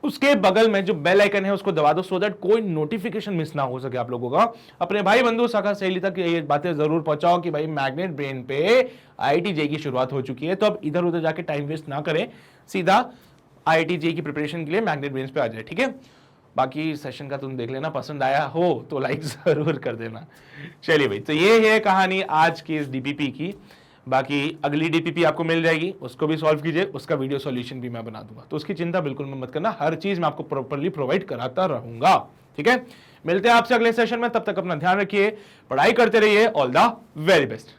उसके बगल में जो बेल आइकन है उसको दबा दो, सो दैट कोई नोटिफिकेशन मिस ना हो सके आप लोगों का। अपने भाई बंधु सखा सहेली तक ये बातें जरूर पहुंचाओ कि भाई मैग्नेट ब्रेन पे IIT JEE की शुरुआत हो चुकी है। तो अब इधर उधर जाके टाइम वेस्ट ना करें, सीधा IIT JEE की प्रिपरेशन के लिए मैग्नेट ब्रेन पे आ जाए, ठीक है। बाकी सेशन का तुम देख लेना, पसंद आया हो तो लाइक जरूर कर देना। चलिए भाई, तो ये है कहानी आज की इस डीपीपी की। बाकी अगली डीपीपी आपको मिल जाएगी, उसको भी सॉल्व कीजिए, उसका वीडियो सॉल्यूशन भी मैं बना दूंगा, तो उसकी चिंता बिल्कुल मत करना, हर चीज मैं आपको प्रॉपर्ली प्रोवाइड कराता रहूंगा, ठीक है। मिलते हैं आपसे अगले सेशन में, तब तक अपना ध्यान रखिए, पढ़ाई करते रहिए, ऑल द वेरी बेस्ट।